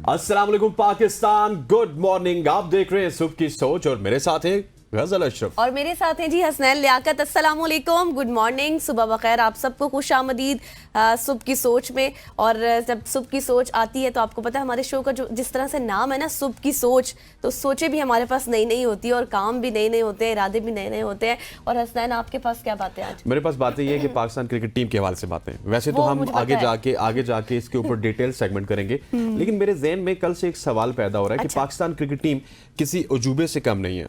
अस्सलाम वालेकुम Pakistan, good morning. आप देख रहे हैं सुबह की सोच और मेरे साथ है गजल अशरफ और मेरे साथ हैं जी हसनैन लियाकत। अस्सलाम वालेकुम, गुड मॉर्निंग, सुबह बखैर। आप सबको खुश आमदीद सुबह की सोच में। और जब सुबह की सोच आती है तो आपको पता है हमारे शो का जो जिस तरह से नाम है ना, सुबह की सोच, तो सोचें भी हमारे पास नई नई होती है और काम भी नए नए होते हैं, इरादे भी नए नए होते हैं। और हसनैन, आपके पास क्या बातें आज? मेरे पास बातें ये है कि पाकिस्तान क्रिकेट टीम के हवाले से बातें, वैसे तो हम आगे जाके इसके ऊपर डिटेल सेगमेंट करेंगे, लेकिन मेरे जहन में कल से एक सवाल पैदा हो रहा है कि पाकिस्तान क्रिकेट टीम किसी अजूबे से कम नहीं है।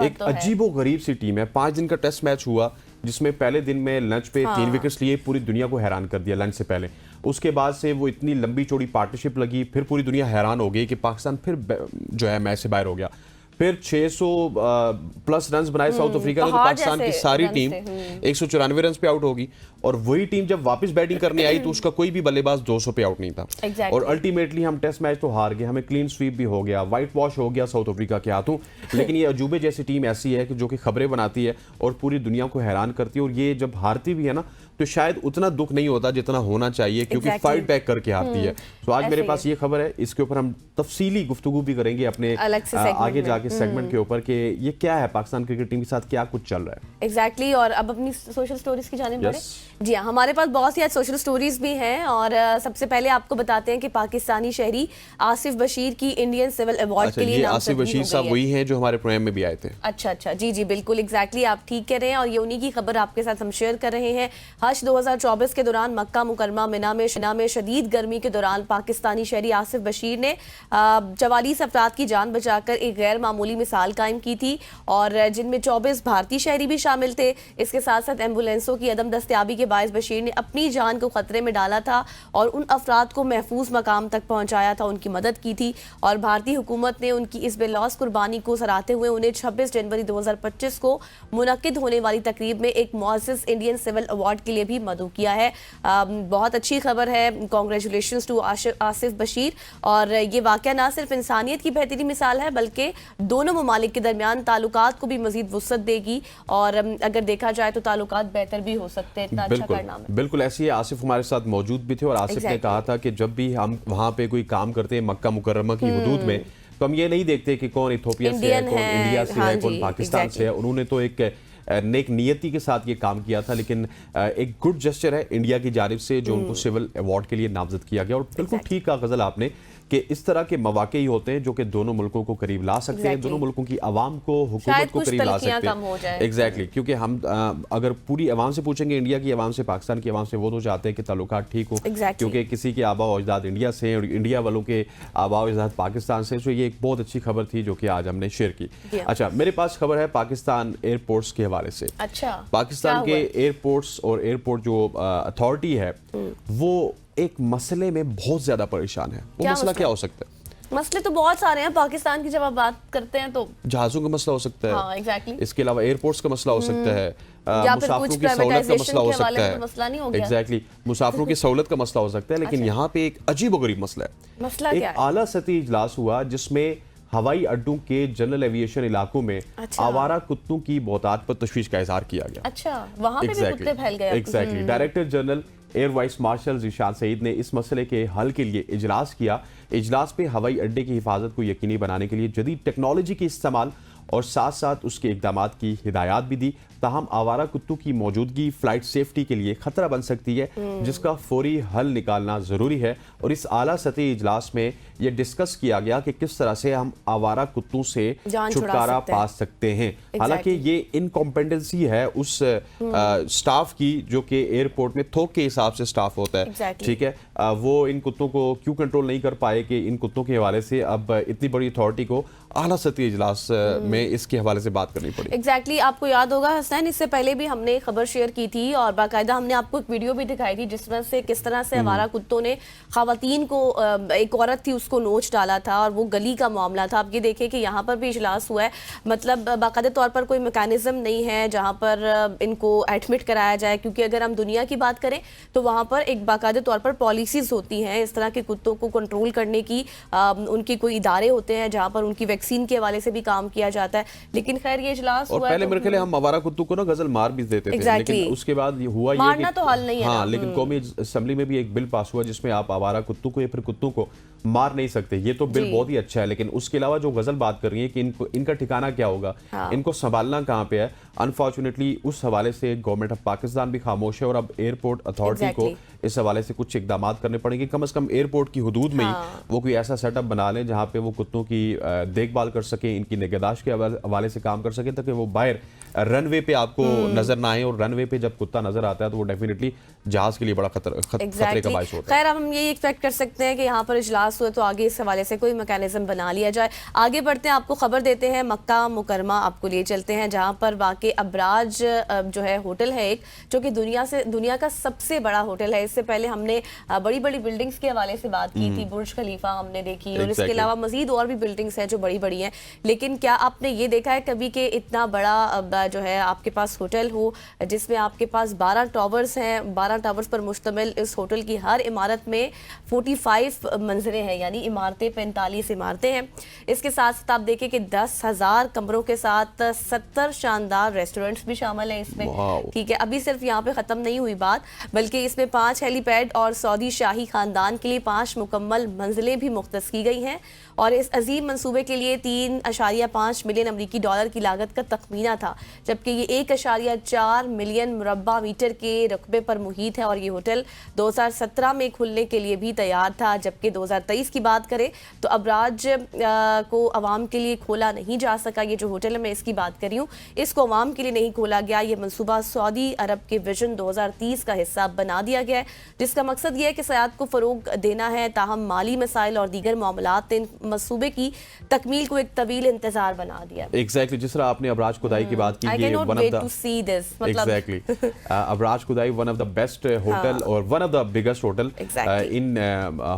एक अजीबो गरीब सी टीम है। 5 दिन का टेस्ट मैच हुआ जिसमें पहले दिन में लंच पे 3 विकेट्स लिए, पूरी दुनिया को हैरान कर दिया लंच से पहले। उसके बाद से वो इतनी लंबी चौड़ी पार्टनरशिप लगी, फिर पूरी दुनिया हैरान हो गई कि पाकिस्तान फिर जो है मैच से बाहर हो गया। फिर 600 प्लस रन्स बनाए साउथ अफ्रीका ने, तो पाकिस्तान की सारी टीम 194 रन पे आउट होगी। और वही टीम जब वापस बैटिंग करने आई तो उसका कोई भी बल्लेबाज 200 पे आउट नहीं था। और अल्टीमेटली हम टेस्ट मैच तो हार गए, हमें क्लीन स्वीप भी हो गया, व्हाइट वॉश हो गया साउथ अफ्रीका के हाथों। लेकिन ये अजूबे जैसी टीम ऐसी है कि जो कि खबरें बनाती है और पूरी दुनिया को हैरान करती है। और ये जब हारती भी है ना तो शायद उतना दुख नहीं होता जितना होना चाहिए, क्योंकि फाइट बैक करके हारती है। तो आज मेरे पास ये खबर है, इसके ऊपर हम तफसीली गुफ्तगू भी करेंगे अपने आगे जाके सेगमेंट के ऊपर कि ये क्या है, पाकिस्तान क्रिकेट टीम के साथ क्या कुछ चल रहा है। एग्जैक्टली। और अब अपनी सोशल स्टोरीज की जाने बढ़े। जी हाँ, हमारे पास बहुत सी सोशल स्टोरीज भी हैं। और सबसे पहले आपको बताते हैं कि पाकिस्तानी शहरी आसिफ बशीर की इंडियन सिविल अवार्ड के लिए आसिफ बशीर साहब वही हैं जो हमारे प्रोग्राम में भी आए थे। अच्छा, जी बिल्कुल, एग्जैक्टली, आप ठीक कह रहे हैं। और ये उन्हीं की खबर आपके साथ हम शेयर कर रहे हैं। हज 2024 के दौरान मक्का मुकरमा मिना में शदीद गर्मी के दौरान पाकिस्तानी शहरी आसिफ बशीर ने 44 अफराद की जान बचाकर एक गैर मामूली मिसाल कायम की थी, और जिनमें 24 भारतीय शहरी भी शामिल थे। इसके साथ साथ एम्बुलेंसों की अदम दस्तयाबी के बायस बशीर ने अपनी जान को खतरे में डाला था और उन अफराद को महफूज मकाम तक पहुंचाया था, उनकी मदद की थी। और भारतीय हुकूमत ने उनकी इस बेलौस कुर्बानी को सराहते हुए उन्हें 26 जनवरी 2025 को मुनक्किद होने वाली तकरीब में एक मुअज़्ज़ज़ इंडियन सिविल अवार्ड के लिए भी मदऊ किया है। बहुत अच्छी खबर है, कॉन्ग्रेचुलेशंस टू आसिफ बशीर। और ये वाकया ना सिर्फ इंसानियत की बेहतरीन मिसाल है बल्कि दोनों ममालिक के दरमियान ताल्लुकात को भी मजीद वुसअत देगी। और अगर देखा जाए तो ताल्लुकात बेहतर भी हो सकते हैं। इतना अच्छा कारनामा है। बिल्कुल ऐसी है। आसिफ हमारे साथ मौजूद भी थे और आसिफ ने कहा था कि जब भी हम वहाँ पे कोई काम करते हैं मक्का मुकर्रमा की हुदूद में, तो हम ये नहीं देखते कि कौन इथोपिया से है, कौन इंडिया से है, कौन पाकिस्तान से है। उन्होंने तो एक नेक नियति के साथ ये काम किया था, लेकिन एक गुड जेस्चर है इंडिया की जानिब से जो उनको सिविल अवार्ड के लिए नामजद किया गया। और बिल्कुल ठीक कहा गजल आपने कि इस तरह के मौके ही होते हैं जो कि दोनों मुल्कों को करीब ला सकते हैं, दोनों मुल्कों की आवाम को, हुकूमत को करीब ला सकते हैं। एग्जैक्टली, क्योंकि हम अगर पूरी आवाम से पूछेंगे, इंडिया की आवाम से, पाकिस्तान की आवाम से, वो तो चाहते हैं कि ताल्लुकात ठीक हो, क्योंकि किसी के आबा अजदाद इंडिया से और इंडिया वालों के आबा अजदाद पाकिस्तान से। तो ये एक बहुत अच्छी खबर थी जो कि आज हमने शेयर की। अच्छा, मेरे पास खबर है पाकिस्तान एयरपोर्ट्स के हवाले से। अच्छा, पाकिस्तान के एयरपोर्ट्स और एयरपोर्ट जो अथॉरिटी है वो एक मसले में बहुत ज्यादा परेशान है। वो मसला क्या हो सकता है? मसले तो बहुत सारे हैं पाकिस्तान की, जब आप बात करते हैं तो जहाजों का मसला हो सकता है। हाँ, exactly. इसके अलावा एयरपोर्ट्स का मसला हो सकता है, मुसाफिरों की सहूलत का मसला हो सकता है। एग्जैक्टली, मुसाफिरों की सहूलत का मसला हो सकता है। लेकिन यहाँ पे एक अजीब गरीब मसला है। एक आला सतही इजलास हुआ जिसमें हवाई अड्डों के जनरल एविएशन इलाकों में आवारा कुत्तों की बहुतात पर तशवीश का इजहार किया गया। अच्छा, वहाँ पे भी कुत्ते फैल गए। Exactly, director general air vice marshal Zeeshan Saeed ने इस मसले के हल के लिए इजलास किया। इजलास पे हवाई अड्डे की हिफाजत को यकीनी बनाने के लिए जदीद टेक्नोलॉजी के इस्तेमाल और साथ साथ उसके इक़दामात की हिदायत भी दी। ताहम आवारा कुत्तों की मौजूदगी फ्लाइट सेफ्टी के लिए खतरा बन सकती है, जिसका फौरी हल निकालना ज़रूरी है। और इस आला सतही इजलास में यह डिस्कस किया गया कि किस तरह से हम आवारा कुत्तों से छुटकारा पा सकते हैं। हालांकि ये इनकॉम्पिटेंसी है उस स्टाफ की जो कि एयरपोर्ट में थोक के हिसाब से स्टाफ होता है। ठीक है, वो इन कुत्तों को क्यों कंट्रोल नहीं कर पाए कि इन कुत्तों के हवाले से अब इतनी बड़ी अथॉरिटी को आला सतही इजलास में इसके हवाले से बात करनी पड़ी। एग्जैक्टली, आपको याद होगा हसनैन, इससे पहले भी हमने खबर शेयर की थी और बाकायदा हमने आपको एक वीडियो भी दिखाई थी जिस तरह से किस तरह से आवारा कुत्तों ने खवातीन को, एक औरत थी उसको नोच डाला था और वो गली का मामला था। आप ये देखें कि यहाँ पर भी इजलास हुआ है, मतलब बाकायदा तौर पर कोई मैकेनिज्म नहीं है जहाँ पर इनको एडमिट कराया जाए, क्योंकि अगर हम दुनिया की बात करें तो वहाँ पर एक बाकायदा तौर पर पॉलिसीज होती हैं इस तरह के कुत्तों को कंट्रोल करने की। उनके कोई इदारे होते हैं जहाँ पर उनकी वैक्सीन के हवाले से भी काम किया जाता है। लेकिन खैर ये इजलास हुआ, पहले मेरे ख्याल हम आवारा कुत्तों को ना गजल मार भी देते थे, लेकिन उसके बाद हुआ मारना तो हल नहीं है। हाँ, लेकिन कौमी असेंबली में भी एक बिल पास हुआ जिसमें आप आवारा कुत्तों को या फिर कुत्तों को मार नहीं सकते। ये तो बिल बहुत ही अच्छा है, लेकिन उसके अलावा जो गजल बात कर रही है कि इनका ठिकाना क्या होगा, इनको संभालना कहाँ पे है, अनफॉर्चुनेटली उस हवाले से गवर्नमेंट ऑफ पाकिस्तान भी खामोश है और अब एयरपोर्ट अथॉरिटी को इस हवाले से कुछ इकदाम करने पड़ेंगे। कम से कम एयरपोर्ट की हुदूद में ही वो कोई ऐसा सेटअप बना लें जहाँ पे वो कुत्तों की देखभाल कर सके, इनकी निगहदाश्त के हवाले से काम कर सके, ताकि वो बाहर रनवे पे आपको नजर ना आए। और रनवे पे जब कुत्ता नजर आता है तो वो डेफिनेटली जहाज के लिए बड़ा खतरे का बायस होता है। खैर, हम ये एक्सपेक्ट कर सकते हैं कि यहाँ पर इजलास हुए तो आगे इस हवाले से कोई मैकेनिज्म बना लिया जाए। आगे बढ़ते हैं, आपको खबर देते हैं मक्का मुकरमा आपको लिए चलते हैं, जहाँ पर वाकई अबराज जो है होटल है एक, जो कि दुनिया का सबसे बड़ा होटल है। इससे पहले हमने बड़ी बड़ी बिल्डिंग्स के हवाले से बात की थी, बुर्ज खलीफा हमने देखी, और इसके अलावा मजीद और भी बिल्डिंग्स हैं जो बड़ी बड़ी हैं। लेकिन क्या आपने ये देखा है कभी कि इतना बड़ा जो है आपके पास होटल हो जिसमें आपके पास 12 टावर्स हैं, 12 टावर्स पर मुश्तमिल इस होटल की हर इमारत में 45 मंजिलें हैं, यानी इमारतें 45 इमारतें हैं। इसके साथ साथ आप देखें कि 10,000 कमरों के साथ 70 शानदार रेस्टोरेंट्स भी शामिल हैं इसमें। ठीक है, अभी सिर्फ यहाँ पे ख़त्म नहीं हुई बात, बल्कि इसमें 5 हेलीपैड और सऊदी शाही खानदान के लिए 5 मुकम्मल मंजिलें भी मुख्तस की गई हैं। और इस अजीम मंसूबे के लिए 3.5 मिलियन अमरीकी डॉलर की लागत का तखमीना था, जबकि ये 1.4 मिलियन मुरब्बा मीटर के रकबे पर मुहित है। और ये होटल 2017 में खुलने के लिए भी तैयार था, जबकि 2023 की बात करें तो अबराज को अवाम के लिए खोला नहीं जा सका। ये जो होटल है, मैं इसकी बात कर रही हूँ, इसको अवाम के लिए नहीं खोला गया। ये मनसूबा सऊदी अरब के विजन 2030 का हिस्सा बना दिया गया है, जिसका मकसद ये है कि सयाहत को फ़रोग देना है। ताहम माली मसाइल और दीगर मामलात ने मंसूबे की तकमील को एक तवील इंतजार बना दिया। एग्जैक्टली, जिस तरह आपने अबराज खुदाई की बात की, ये one of the exactly Abraj Kudai one of the best hotel और one of the biggest hotel in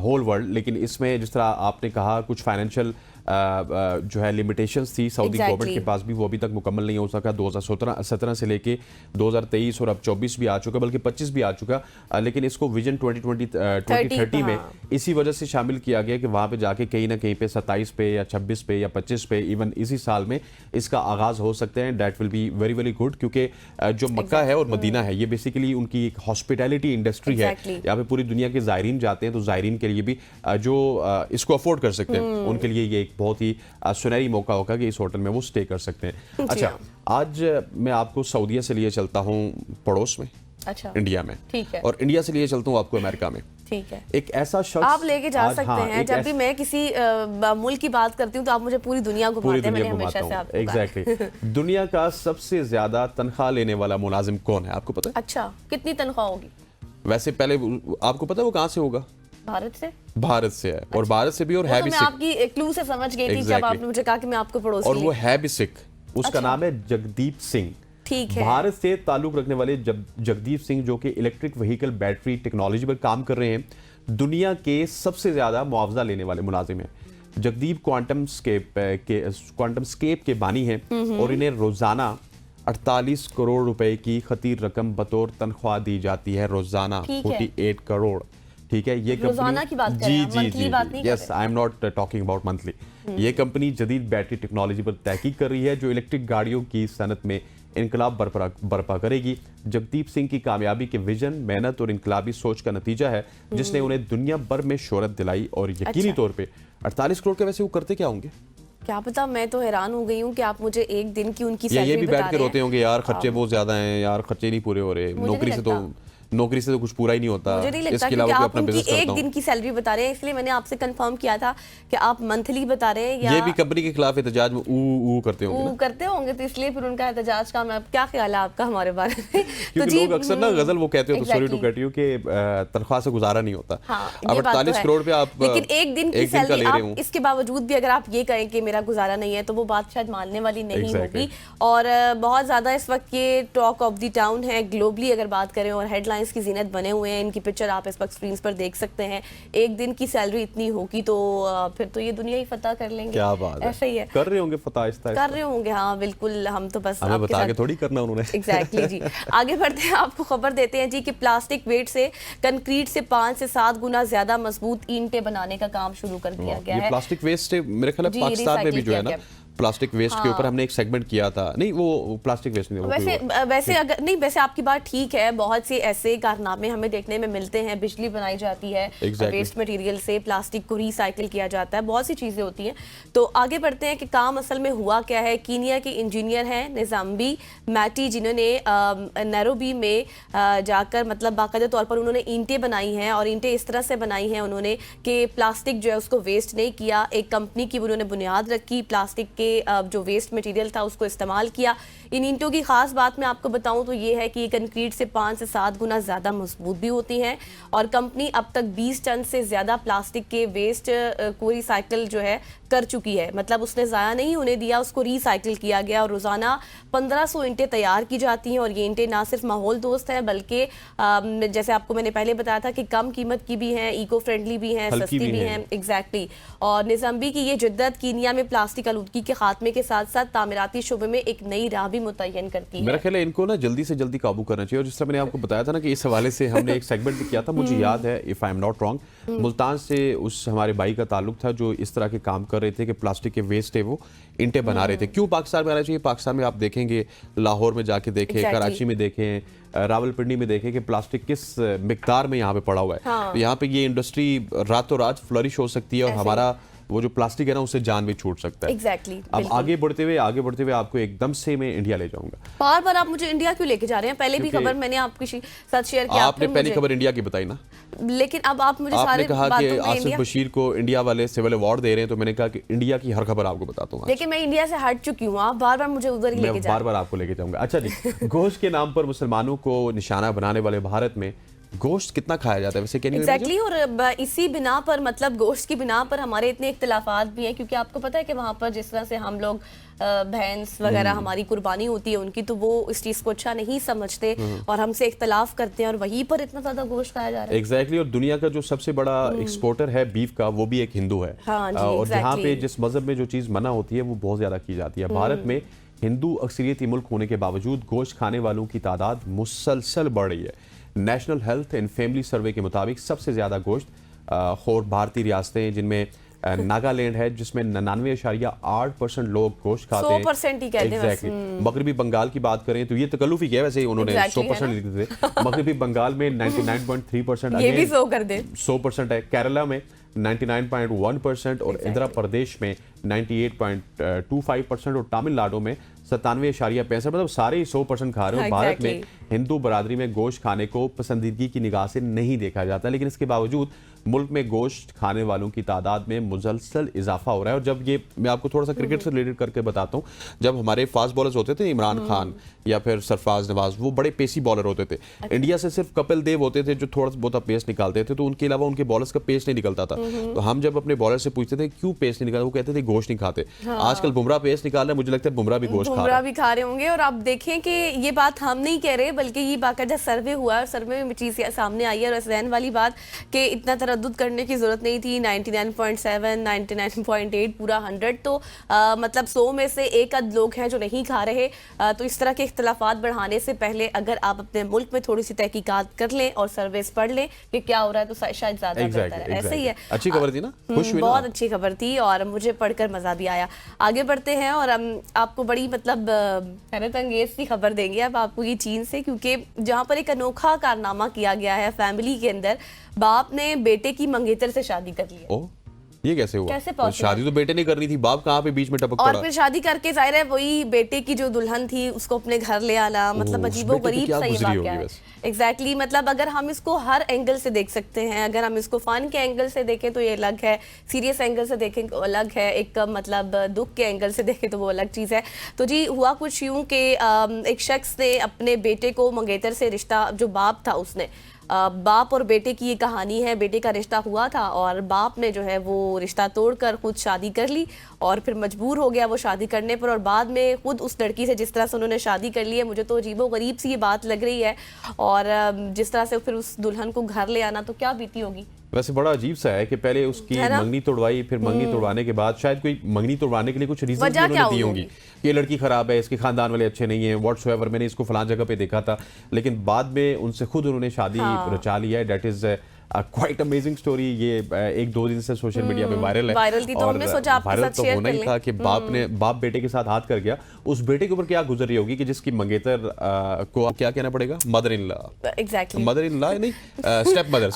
whole world. लेकिन इसमें जिस तरह आपने कहा कुछ फाइनेंशियल जो है लिमिटेशंस थी सऊदी गवर्नमेंट के पास भी, वो अभी तक मुकम्मल नहीं हो सका। 2017 से लेके 2023 और अब 24 भी आ चुका, बल्कि 25 भी आ चुका। लेकिन इसको विजन 2030 में इसी वजह से शामिल किया गया कि वहाँ पे जाके कहीं ना कहीं पे 27 पे या 26 पे या 25 पे इवन इसी साल में इसका आगाज़ हो सकते हैं। That will be very very good, क्योंकि जो मक्का है और मदीना है ये बेसिकली उनकी एक हॉस्पिटैलिटी इंडस्ट्री है। यहाँ पे पूरी दुनिया के ज़ायरीन जाते हैं, तो ज़ायरीन के लिए भी जो इसको अफोर्ड कर सकते हैं उनके लिए ये बहुत ही सुनहरी मौका होगा कि इस होटल में वो स्टे कर सकते हैं। अच्छा, आज मैं आपको सऊदीया से लिए चलता हूँ पड़ोस में, अच्छा, इंडिया में, ठीक है, और इंडिया से लिए चलता हूँ आपको अमेरिका में। ठीक है, एक ऐसा शख्स आप लेके जा सकते हैं। जब भी मैं किसी मुल्क की बात करती हूँ तो आप मुझे पूरी दुनिया घुमाते हैं। मैंने हमेशा से आपको एग्जैक्टली दुनिया का सबसे ज्यादा तनख्वाह लेने वाला मुलाजिम कौन है, आपको पता है? अच्छा, कितनी तनख्वाह होगी? वैसे पहले आपको पता है वो कहाँ से होगा? भारत से। भारत से है, और भारत से भी, और है भी सिख। मैं आपकी क्लू से समझ गई थी जब आपने मुझे कहा कि मैं आपको पड़ोसी, और वो है भी सिख। उसका नाम है जगदीप सिंह। ठीक है, भारत से ताल्लुक रखने वाले जगदीप सिंह, जो कि इलेक्ट्रिक व्हीकल बैटरी टेक्नोलॉजी पर काम कर रहे हैं, दुनिया के सबसे ज्यादा मुआवजा लेने वाले मुलाजिम हैं। जगदीप क्वांटम स्केप के बानी हैं और इन्हें रोजाना 48 करोड़ रुपए की खतीर रकम बतौर तनख्वाह दी जाती है। रोजाना 48 करोड़। ठीक है, ये रोजाना की बात कर रहे हैं, मंथली बात नहीं कर रहे। Yes, I am not talking about monthly. ये कंपनी जदीद बैटरी टेक्नोलॉजी पर तहकीक कर रही है जो इलेक्ट्रिक गाड़ियों की सनत में इनकलाब बर्पा करेगी। जगदीप सिंह की कामयाबी के विजन, मेहनत और इनकलाबी सोच का नतीजा है जिसने उन्हें दुनिया भर में शोहरत दिलाई। और यकीनी तौर पे 48 करोड़ के वैसे वो करते क्या होंगे? क्या पता, मैं तो हैरान हो गई हूँ कि आप मुझे एक दिन की उनकी सैलरी ये भी बैठ के रोते होंगे, यार खर्चे बहुत ज्यादा हैं, यार खर्चे नहीं पूरे हो रहे, नौकरी से तो कुछ पूरा ही नहीं होता। मुझे नहीं लगता कि आप उनकी एक दिन की सैलरी बता रहे हैं, इसलिए मैंने आपसे कंफर्म किया था कि आप मंथली बता रहे हैं। या ये भी कंपनी के खिलाफ एहतजाज में ऊ करते होंगे तो इसलिए फिर उनका एहतजाज का मैं, क्या ख्याल है आपका हमारे बारे में? क्योंकि लोग अक्सर ना गजल वो कहते हो, तो सॉरी टू कट यू, कि तनख्वाह से गुजारा नहीं होता। अब 48 करोड़ पे आप, लेकिन एक दिन की सैलरी आप, इसके बावजूद भी अगर आप ये कहें कि मेरा गुजारा नहीं है, तो वो बात शायद मानने वाली नहीं होगी। और बहुत ज्यादा इस वक्त ये टॉक ऑफ द टाउन है ग्लोबली अगर बात करें, और हेडलाइंस की जीनत बने हुए हैं। इनकी पिक्चर आप इस वक्त स्क्रीन पर देख सकते हैं। एक दिन की सैलरी इतनी होगी तो फिर तो ये दुनिया ही फतह कर लेंगे। क्या बात है, ऐसा ही है, कर रहे होंगे फतह, कर रहे होंगे। हाँ बिल्कुल, हम तो बस हमें बता के थोड़ी करना उन्होंने। एग्जैक्टली जी। आगे बढ़ते हैं, आपको खबर देते हैं जी कि प्लास्टिक वेट से कंक्रीट से 5 से 7 गुना ज्यादा मजबूत ईंटें बनाने का काम शुरू कर दिया गया है। प्लास्टिक वेस्ट मेरे ख्याल पाकिस्तान में भी जो है ना प्लास्टिक वेस्ट के ऊपर हमने एक सेगमेंट किया था। नहीं, वो प्लास्टिक वेस्ट नहीं, वो कोई और। वैसे अगर नहीं, वैसे आपकी बात ठीक है, बहुत से ऐसे कारनामे हमें देखने में मिलते हैं। बिजली बनाई जाती है वेस्ट मटेरियल से, प्लास्टिक को रिसाइकिल किया जाता है, बहुत सी चीजें होती हैं। तो आगे बढ़ते हैं कि काम असल में हुआ क्या है। कीनिया के इंजीनियर हैं निजाम्बी मैटी, जिन्होंने नैरोबी में जाकर मतलब बाकायदा तौर पर उन्होंने ईंटें बनाई हैं, और ईंटें इस तरह से बनाई हैं उन्होंने कि प्लास्टिक जो है उसको वेस्ट नहीं किया। एक कंपनी की उन्होंने बुनियाद रखी, प्लास्टिक के जो वेस्ट मटेरियल था उसको इस्तेमाल किया। इन ईंटों की खास बात मैं आपको बताऊं तो ये है कि ये कंक्रीट से 5 से 7 गुना ज़्यादा मजबूत भी होती हैं, और कंपनी अब तक 20 टन से ज़्यादा प्लास्टिक के वेस्ट को रिसाइकिल जो है कर चुकी है। मतलब उसने ज़ाया नहीं होने दिया, उसको रिसाइकिल किया गया, और रोज़ाना 1500 ईंटें तैयार की जाती हैं। और ये ईंटें ना सिर्फ माहौल दोस्त हैं, बल्कि जैसे आपको मैंने पहले बताया था कि कम कीमत की भी हैं, इको फ्रेंडली भी हैं, सस्ती भी हैं। एग्जैक्टली। और निजाम्बी की ये जिद्दत कीनिया में प्लास्टिक आलूदगी के खात्मे के साथ साथ तामीराती शुबे में एक नई राह भी मुतय्यन करती है। मेरा ख्याल है इनको ना जल्दी से जल्दी काबू करना चाहिए। और जिस तरह मैंने आपको बताया था ना कि इस हवाले से हमने एक सेगमेंट भी किया था, मुझे याद है, if I am not wrong, Multan से उस हमारे भाई का ताल्लुक था जो इस तरह के काम कर रहे थे कि प्लास्टिक के वेस्ट है वो ईंटें बना रहे थे। क्यों पाकिस्तान में आना चाहिए? पाकिस्तान में आप देखेंगे, लाहौर में जाके देखें, कराची में देखें, रावलपिंडी में देखें कि प्लास्टिक किस मिकदार में यहाँ पे पड़ा हुआ है। तो यहाँ पे ये इंडस्ट्री रातों रात फ्लरिश हो सकती है, और हमारा वो जो प्लास्टिक है ना उससे जान भी छूट सकता है। एग्जैक्टली। अब आगे बढ़ते हुए आपको एकदम से मैं इंडिया ले जाऊंगा। बार बार आप मुझे इंडिया क्यों लेके जा रहे हैं? पहले भी खबर मैंने आपके साथ शेयर किया, आपने पहली खबर इंडिया की बताई ना, लेकिन अब आप मुझे आपने कहा कि आसिफ बशीर को इंडिया वाले सिविल अवार्ड दे रहे हैं, तो मैंने कहा कि इंडिया की हर खबर आपको बताता हूँ। लेकिन मैं इंडिया से हट चुकी हूँ, आप बार बार मुझे उधर ही लेके जा रहे हैं। बार बार आपको लेके जाऊंगा। अच्छा जी, गोश्त के नाम पर मुसलमानों को निशाना बनाने वाले भारत में गोश्त कितना खाया जाता है वैसे? एग्जैक्टली। और इसी बिना पर, मतलब गोश्त की बिना पर हमारे इतने इख्तिलाफात भी हैं, क्योंकि आपको पता है कि वहाँ पर जिस तरह से हम लोग भैंस वगैरह हमारी कुर्बानी होती है उनकी, तो वो इस चीज़ को अच्छा नहीं समझते और हमसे इख्तिलाफ करते हैं, और वहीं पर इतना ज़्यादा गोश्त खाया जा रहा है। एग्जैक्टली। और दुनिया का जो सबसे बड़ा एक्सपोर्टर है बीफ का, वो भी एक हिंदू है। हाँ जी, और जहाँ पे जिस मजहब में जो चीज़ मना होती है वो बहुत ज़्यादा की जाती है। भारत में हिंदू अक्सरियती मुल्क होने के बावजूद गोश्त खाने वालों की तादाद मुसलसल बढ़ रही है। नेशनल हेल्थ एंड फैमिली सर्वे के मुताबिक सबसे ज़्यादा गोश्त खोर भारतीय रियासतें, जिनमें नागालैंड है जिसमें 99.8% लोग गोश्त खाते हैं। 100% ही कहते हैं। एग्जैक्टली। मगरबी बंगाल की बात करें तो ये तकल्लुफ़ी किया वैसे ही उन्होंने 100% लिखे थे। मगरबी बंगाल में 99.3%, ये भी 100 कर दे, 100% है। केरला में 99.1% और आंध्र प्रदेश में 98.25% और तमिलनाडु में 97.65%, मतलब सारे ही 100% खा रहे हो। भारत में हिंदू बरादरी में गोश्त खाने को पसंदीदगी की निगाह से नहीं देखा जाता, लेकिन इसके बावजूद मुल्क में गोश्त खाने वालों की तादाद में मुसलसल इजाफा हो रहा है। और जब ये, मैं आपको थोड़ा सा क्रिकेट से रिलेटेड करके बताता हूँ, जब हमारे फास्ट बॉलर्स होते थे इमरान खान या फिर सरफराज नवाज, वो बड़े पेसी बॉलर होते थे। इंडिया से सिर्फ कपिल देव होते थे जो थोड़ा बहुत पेस निकालते थे, तो उनके अलावा उनके बॉलर्स का पेस नहीं निकलता था। तो हम जब अपने बॉलर से पूछते थे क्यों पेस नहीं निकालते, वो कहते थे गोश्त नहीं खाते। आजकल बुमराह पेस निकाल रहे हैं, मुझे लगता है बुमराह भी गोश्त खा रहे होंगे। और आप देखें कि ये बात हम नहीं कह रहे, बल्कि ये बाकायदा सर्वे हुआ है, सर्वे में चीज़ सामने आई है। और जहन वाली बात कि इतना तरद्दुद करने की जरूरत नहीं थी। 99.7, 99.8, पूरा 100, तो मतलब 100 में से एक आध लोग हैं जो नहीं खा रहे। तो इस तरह के इख्तिलाफात बढ़ाने से पहले अगर आप अपने मुल्क में थोड़ी सी तहकीकात कर लें और सर्वेस पढ़ लें कि क्या हो रहा है, तो शायद ज्यादा बेहतर है। ऐसे ही है। अच्छी खबर थी ना, खुश हुई ना? बहुत अच्छी खबर थी और मुझे पढ़कर मजा भी आया। आगे बढ़ते हैं और हम आपको बड़ी मतलब हैरत अंगेज सी खबर देंगे अब आपको ये चीन से, क्योंकि जहाँ पर एक अनोखा कारनामा किया गया है फैमिली के अंदर। बाप ने बेटे की मंगेतर से शादी कर ली। ओह, ये कैसे हुआ? कैसे शादी तो बेटे ने करनी थी, बाप कहाँ पे बीच में टपक पड़ा? और फिर शादी करके जाहिर है वही बेटे की जो दुल्हन थी उसको अपने घर ले आना, मतलब अजीबोगरीब सा ये वाक़या है। एग्जैक्टली। मतलब अगर हम इसको हर एंगल से देख सकते हैं, अगर हम इसको फन के एंगल से देखें तो ये अलग है, सीरियस एंगल से देखें तो अलग है, एक मतलब दुख के एंगल से देखें तो वो अलग चीज़ है। तो जी हुआ कुछ यूँ कि एक शख्स ने अपने बेटे को मंगेतर से रिश्ता, जो बाप था उसने, बाप और बेटे की ये कहानी है। बेटे का रिश्ता हुआ था और बाप ने जो है वो रिश्ता तोड़कर खुद शादी कर ली और फिर मजबूर हो गया वो शादी करने पर, और बाद में खुद उस लड़की से जिस तरह से उन्होंने शादी कर ली है, मुझे तो अजीबोगरीब सी ये बात लग रही है। और जिस तरह से फिर उस दुल्हन को घर ले आना, तो क्या बीती होगी। वैसे बड़ा अजीब सा है कि पहले उसकी मंगनी तोड़वाई, फिर मंगनी तोड़वाने के बाद शायद कोई मंगनी तोड़वाने के लिए कुछ रीजन उन्होंने दी होंगी, ये लड़की खराब है, इसके खानदान वाले अच्छे नहीं है, व्हाट्सएवर, मैंने इसको फलां जगह पे देखा था, लेकिन बाद में उनसे खुद उन्होंने शादी रचा लिया है। Date is quite amazing story, ये 1-2 दिन से सोशल मीडिया पे वायरल है। वायरल थी तो हमने सोचा आपके वायरल साथ तो शेयर होना कर ही लें। था कि बाप बेटे के साथ हाथ कर गया। उस बेटे के ऊपर क्या गुजर रही होगी कि जिसकी मंगेतर को क्या कहना पड़ेगा, mother in law, exactly mother in law नहीं, स्टेप मदर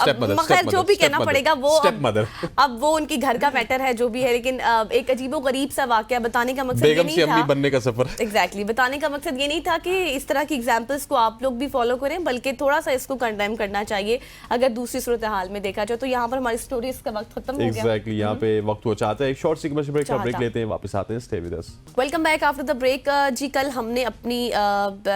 खैर जो भी कहना पड़ेगा वो स्टेप मदर। अब वो उनकी घर का मैटर है जो भी है, लेकिन एक अजीबो गरीब सा वाकया बताने का मकसद ये बेगम से नहीं अम्मी था। बनने का सफर। एग्जैक्टली बताने का मकसद ये नहीं था कि इस तरह की एग्जाम्पल्स को आप लोग भी फॉलो करें, बल्कि थोड़ा सा इसको कंडेम करना चाहिए। अगर दूसरी सूरत हाल में देखा जाए तो यहाँ पर हमारी स्टोरी का वक्त खत्म हो गया। एग्जैक्टली, यहाँ पे वक्त वो चाहता है एक शॉर्ट सी कमर्शियल ब्रेक का ब्रेक चाहता। लेते हैं, वापस आते हैं, stay with us. Welcome back after the break. जी कल हमने अपनी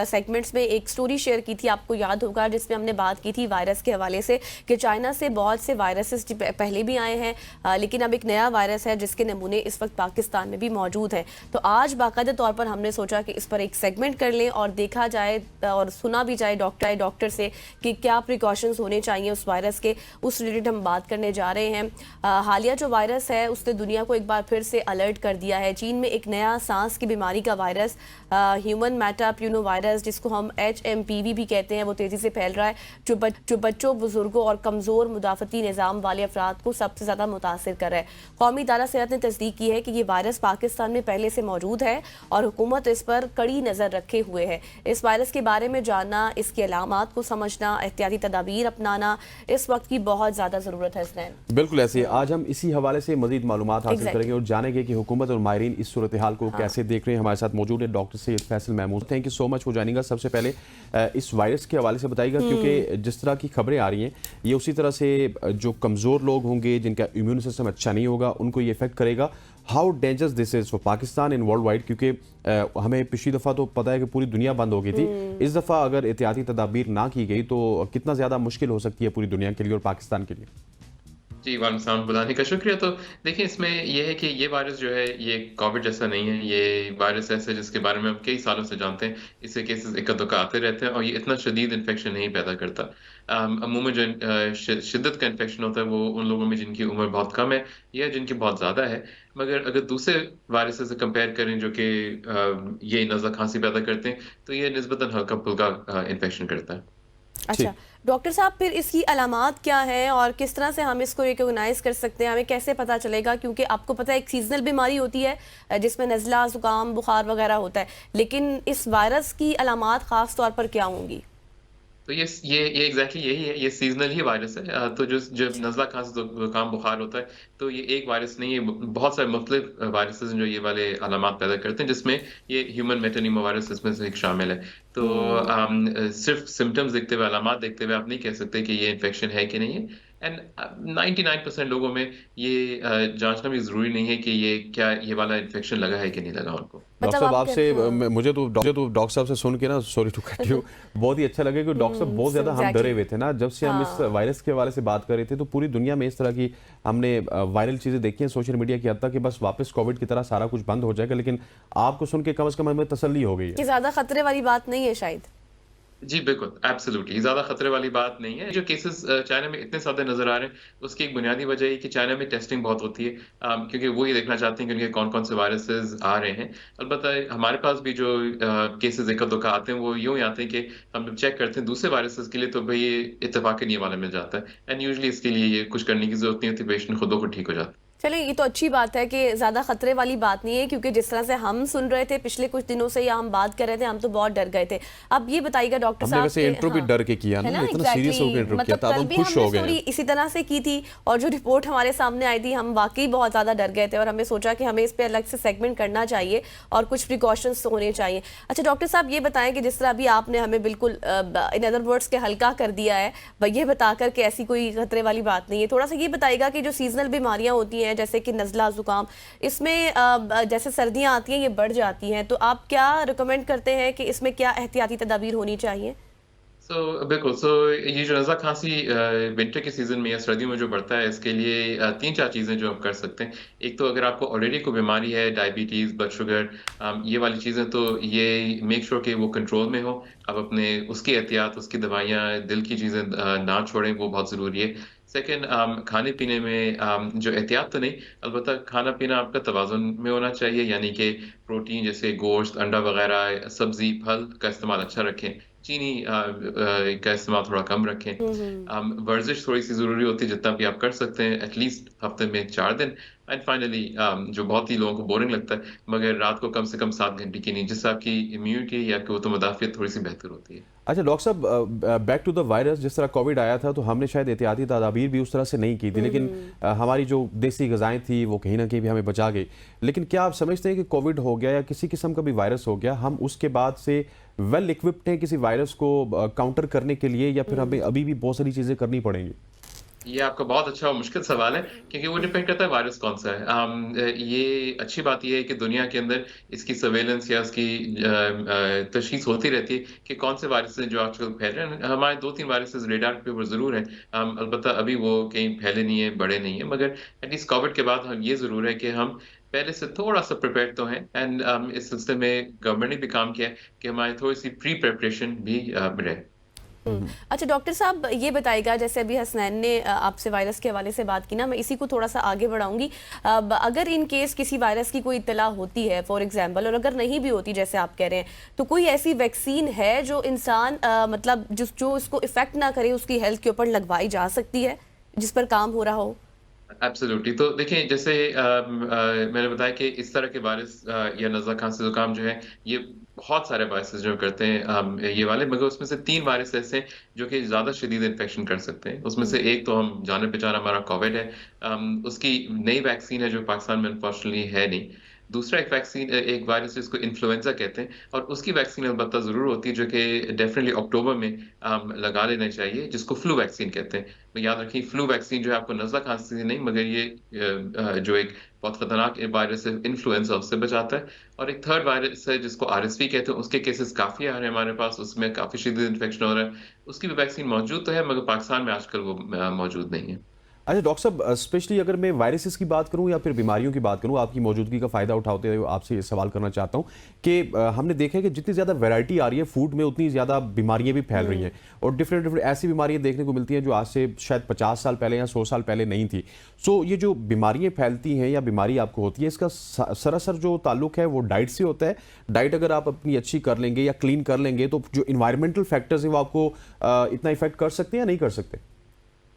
सेगमेंट्स में एक स्टोरी शेयर की थी, आपको याद होगा, जिसमें हमने बात की थी वायरस के हवाले से कि चाइना से बहुत से वायरसेस पहले भी आए हैं, लेकिन अब एक नया वायरस है जिसके नमूने इस वक्त पाकिस्तान में भी मौजूद हैं। तो आज बाकायदा तौर पर हमने सोचा कि इस पर एक सेगमेंट कर लें और देखा जाए और सुना भी जाए डॉक्टर से कि क्या प्रिकॉशंस होने चाहिए उस वायरस के। उस रिलेटेड हम बात करने जा रहे हैं। हालिया जो वायरस है उसने दुनिया को एक बार फिर से अलर्ट कर दिया है। चीन में एक नया सांस की बीमारी का वायरस ह्यूमन मेटाप्यूनो वायरस, जिसको हम HMPV भी कहते हैं, वो तेज़ी से फैल रहा है, जो बच्चों, बुजुर्गों और कमज़ोर मुदाफ़ती निज़ाम वाले अफराद को सबसे ज़्यादा मुतासिर कर रहा है। कौमी इदारा सेहत ने तस्दीक की है कि ये वायरस पाकिस्तान में पहले से मौजूद है और हुकूमत इस पर कड़ी नज़र रखे हुए है। इस वायरस के बारे में जानना, इसकी अलामात को समझना, एहतियाती तदाबीर अपनाना इस वक्त की बहुत ज़्यादा ज़रूरत है। इसने बिल्कुल ऐसे ही आज हम इसी हवाले से मजीद मालूमात हासिल Exactly. करेंगे और जानेंगे कि हुकूमत और माहिरीन इस सूरत हाल को कैसे देख रहे हैं। हमारे साथ मौजूद है doctor Syed Faisal Mahmood. Thank you so much for joining us. सबसे पहले इस वायरस के हवाले से बताइएगा, क्योंकि जिस तरह की खबरें आ रही हैं ये उसी तरह से जो कमज़ोर लोग होंगे, जिनका इम्यून सिस्टम अच्छा नहीं होगा, उनको ये इफेक्ट करेगा। How dangerous this is for Pakistan and world wide, क्योंकि हमें पिछली दफ़ा तो पता है कि पूरी दुनिया बंद हो गई थी। इस दफ़ा अगर एहतियाती तदाबीर ना की गई तो कितना ज़्यादा मुश्किल हो सकती है पूरी दुनिया के लिए और पाकिस्तान के लिए। जी, वालेकुम सलाम, बुलाने का शुक्रिया। तो देखिए, इसमें ये है कि ये वायरस जो है ये कोविड जैसा नहीं है। ये वायरस ऐसा है जिसके बारे में हम कई सालों से जानते हैं। इससे केसेस इक्का-दुक्का आते रहते हैं और ये इतना शदीद इन्फेक्शन नहीं पैदा करता। अमूमन जो शिद्दत का इन्फेक्शन होता है वो उन लोगों में जिनकी उम्र बहुत कम है या जिनकी बहुत ज़्यादा है। मगर अगर दूसरे वायरसेस से कंपेयर करें जो कि ये नज़ला खांसी पैदा करते हैं, तो ये निस्बतन हल्का-फुल्का इन्फेक्शन करता है। अच्छा डॉक्टर साहब, फिर इसकी अलामात क्या हैं और किस तरह से हम इसको रिकॉग्नाइज कर सकते हैं, हमें कैसे पता चलेगा? क्योंकि आपको पता है एक सीजनल बीमारी होती है जिसमें नज़ला, ज़ुकाम, बुखार वगैरह होता है, लेकिन इस वायरस की अलामात ख़ास तौर पर क्या होंगी? तो ये एग्जैक्टली यही है, ये सीजनल ही वायरस है। तो जो जब नज़ला, खांसी, ज़ुकाम, बुखार होता है तो ये एक वायरस नहीं है, बहुत सारे मुख्तलिफ वायरसेस हैं जो ये वाले अलामात पैदा करते हैं, जिसमें ये ह्यूमन मेटानिमो वायरस इसमें से एक शामिल है। तो सिर्फ सिम्टम्स देखते हुए, अलामात देखते हुए आप नहीं कह सकते कि ये इन्फेक्शन है कि नहीं है। एंड 99% लोगों में ये जांचना भी ज़रूरी नहीं है कि ये वाला इन्फेक्शन लगा है कि नहीं लगा उनको। डॉक्टर मतलब साहब आप आपसे कहते हैं मुझे तो डॉक्टर साहब से सुन के ना, सॉरी टू कट यू, बहुत ही अच्छा लगे कि डॉक्टर साहब बहुत ज़्यादा हम exactly. डरे हुए थे ना जब से हम इस हाँ। वायरस के हवाले से बात कर रहे थे। तो पूरी दुनिया में इस तरह की हमने वायरल चीज़ें देखी हैं सोशल मीडिया की हद तक कि बस वापस कोविड की तरह सारा कुछ बंद हो जाएगा, लेकिन आपको सुन के कम से कम हमें तसल्ली हो गई है कि ज़्यादा खतरे वाली बात नहीं है शायद। जी, बिल्कुल, एब्सोल्युटली ज़्यादा खतरे वाली बात नहीं है। जो केसेस चाइना में इतने ज़्यादा नज़र आ रहे हैं, उसकी एक बुनियादी वजह ये कि चाइना में टेस्टिंग बहुत होती है, क्योंकि वो ये देखना चाहते हैं कि उनके कौन-कौन से वायरसेस आ रहे हैं। अलबत्ता हमारे पास भी जो केसेस इक्का-दुक्का आते हैं, वो यूँ ही आते हैं कि हम जब चेक करते हैं दूसरे वायरसेस के लिए, तो भई ये इत्तेफ़ाक़न ये वाला मिल जाता है। एंड यूजुअली इसके लिए ये कुछ करने की ज़रूरत नहीं होती, पेशेंट खुद ब खुद ठीक हो जाता है। चलिए ये तो अच्छी बात है कि ज़्यादा खतरे वाली बात नहीं है, क्योंकि जिस तरह से हम सुन रहे थे पिछले कुछ दिनों से या हम बात कर रहे थे, हम तो बहुत डर गए थे। अब ये बताइएगा डॉक्टर हमने साहब वैसे इंट्रो भी डर के किया ना, इतना सीरियस होकर इंट्रो किया था, अब हम खुश हो गए हैं। इसी तरह से की थी और जो रिपोर्ट हमारे सामने आई थी हम वाकई बहुत ज़्यादा डर गए थे और हमें सोचा कि हमें इस पर अलग से सेगमेंट करना चाहिए और कुछ प्रिकॉशंस होने चाहिए। अच्छा डॉक्टर साहब ये बताएं कि जिस तरह अभी आपने हमें बिल्कुल इन अदर वर्ड्स के हल्का कर दिया है, ये बताकर कि ऐसी कोई खतरे वाली बात नहीं है, थोड़ा सा ये बताइएगा कि जो सीजनल बीमारियाँ होती हैं जैसे कि नज़ला, ज़ुकाम, इसमें जैसे सर्दियां आती हैं ये बढ़ जाती हैं, तो आप क्या रिकमेंड करते हैं कि इसमें क्या एहतियाती तदाबीर होनी चाहिए? बिल्कुल, ये जो नज़ला, खांसी विंटर के सीज़न में या सर्दियों में जो बढ़ता है, इसके लिए 3-4 चीज़ें जो आप कर सकते हैं। एक तो अगर आपको ऑलरेडी कोई बीमारी है, डायबिटीज़, ब्लड शुगर, ये वाली चीज़ें, तो ये मेक श्योर कि वो कंट्रोल में हो। आप अपने उसकी एहतियात, उसकी दवाइयाँ, दिल की चीज़ें ना छोड़ें, वो बहुत ज़रूरी है। सेकंड, खाने-पीने में जो एहतियात तो नहीं, अलबत्ता खाना-पीना आपका तवाज़ुन में होना चाहिए, यानी कि प्रोटीन जैसे गोश्त, अंडा वगैरह, सब्ज़ी, फल का इस्तेमाल अच्छा रखें। चीनी का इस्तेमाल थोड़ा कम रखें। वर्जिश थोड़ी सी ज़रूरी होती है, जितना भी आप कर सकते हैं, एटलीस्ट हफ्ते में 4 दिन। एंड फाइनली जो बहुत ही लोगों को बोरिंग लगता है, मगर रात को कम से कम 7 घंटे की नींद, जिससे आपकी इम्यूनिटी या आपकी मुदाफ़ियत थोड़ी सी बेहतर होती है। अच्छा डॉक्टर साहब, बैक टू द वायरस, जिस तरह कोविड आया था तो हमने शायद एहतियाती तदाबीर भी उस तरह से नहीं की थी, लेकिन हमारी जो देसी ग़िज़ाएँ थी वो कहीं ना कहीं भी हमें बचा गई। लेकिन क्या आप समझते हैं कि कोविड हो गया या किसी किस्म का भी वायरस हो गया, हम उसके बाद से वेल इक्विप्ड हैं किसी वायरस को काउंटर करने के लिए, या फिर हमें अभी भी बहुत सारी चीज़ें करनी पड़ेंगी? ये आपका बहुत अच्छा और मुश्किल सवाल है, क्योंकि वो डिपेंड करता है वायरस कौन सा है। ये अच्छी बात ये है कि दुनिया के अंदर इसकी सर्वेलेंस या उसकी तशख़ीस होती रहती है कि कौन से वायरस हैं जो आजकल फैल रहे हैं। हमारे 2-3 वायरसेस रेडार पे ऊपर ज़रूर हैं, अलबत्ता अभी वो कहीं फैले नहीं हैं, बड़े नहीं हैं, मगर एटलीस्ट कोविड के बाद हम ये ज़रूर है कि हम पहले से थोड़ा-सा प्रिपेयर्ड तो हैं। एंड इस सिलसिले में गवर्नमेंट ने भी काम किया है कि हमारी थोड़ी-सी प्री प्रिपरेशन भी रहे। अच्छा डॉक्टर साहब, ये बताइएगा, जैसे अभी हसनैन ने आपसे वायरस के हवाले से बात की ना, मैं इसी को थोड़ा सा आगे बढ़ाऊंगी। अगर इन केस किसी वायरस की कोई इत्तला होती है फॉर एग्जांपल, और अगर नहीं भी होती जैसे आप कह रहे हैं, तो कोई ऐसी वैक्सीन है जो इंसान मतलब जो इसको इफेक्ट ना करे, उसकी हेल्थ के ऊपर लगवाई जा सकती है, जिस पर काम हो रहा हो? एब्सोल्युटली। तो देखिए, जैसे मैंने बताया कि इस तरह के वायरस या नज़ला, खांसी, ज़ुकाम जो है, ये बहुत सारे वायरसेस जो करते हैं ये वाले, मगर उसमें से 3 वायरस ऐसे हैं जो कि ज़्यादा शदीद इन्फेक्शन कर सकते हैं। उसमें से एक तो हम जाने-पहचाना हमारा कोविड है। उसकी नई वैक्सीन है जो पाकिस्तान में अनफॉर्चुनेटली है नहीं। दूसरा एक वैक्सीन एक वायरस जिसको इन्फ्लुएंजा कहते हैं, और उसकी वैक्सीन अलबत्ता ज़रूर होती है, जो कि डेफिनिटली अक्टूबर में लगा लेना चाहिए, जिसको फ्लू वैक्सीन कहते हैं। तो याद रखिए, फ्लू वैक्सीन जो है आपको नज़ला खांसी से नहीं, मगर ये जो एक बहुत खतरनाक वायरस है इन्फ्लुएंजा, उससे बचाता है। और एक थर्ड वायरस है जिसको RSV कहते हैं, उसके केसेस काफ़ी आ रहे हैं हमारे पास, उसमें काफ़ी शदीद इन्फेक्शन हो रहा है। उसकी भी वैक्सीन मौजूद तो है, मगर पाकिस्तान में आजकल वो मौजूद नहीं है। अच्छा डॉक्टर साहब, स्पेशली अगर मैं वायरसेस की बात करूं या फिर बीमारियों की बात करूं, आपकी मौजूदगी का फ़ायदा उठाते हुए आपसे ये सवाल करना चाहता हूं कि हमने देखा है कि जितनी ज़्यादा वैरायटी आ रही है फूड में, उतनी ज़्यादा बीमारियां भी फैल रही हैं, और डिफरेंट डिफरेंट ऐसी बीमारियां देखने को मिलती हैं जो आज से शायद 50 साल पहले या 100 साल पहले नहीं थी। सो ये जो बीमारियां फैलती हैं या बीमारी आपको होती है, इसका सरासर जो ताल्लुक है वो डाइट से होता है। डाइट अगर आप अपनी अच्छी कर लेंगे या क्लीन कर लेंगे, तो जो इन्वायरमेंटल फैक्टर्स हैं वो आपको इतना इफेक्ट कर सकते हैं या नहीं कर सकते?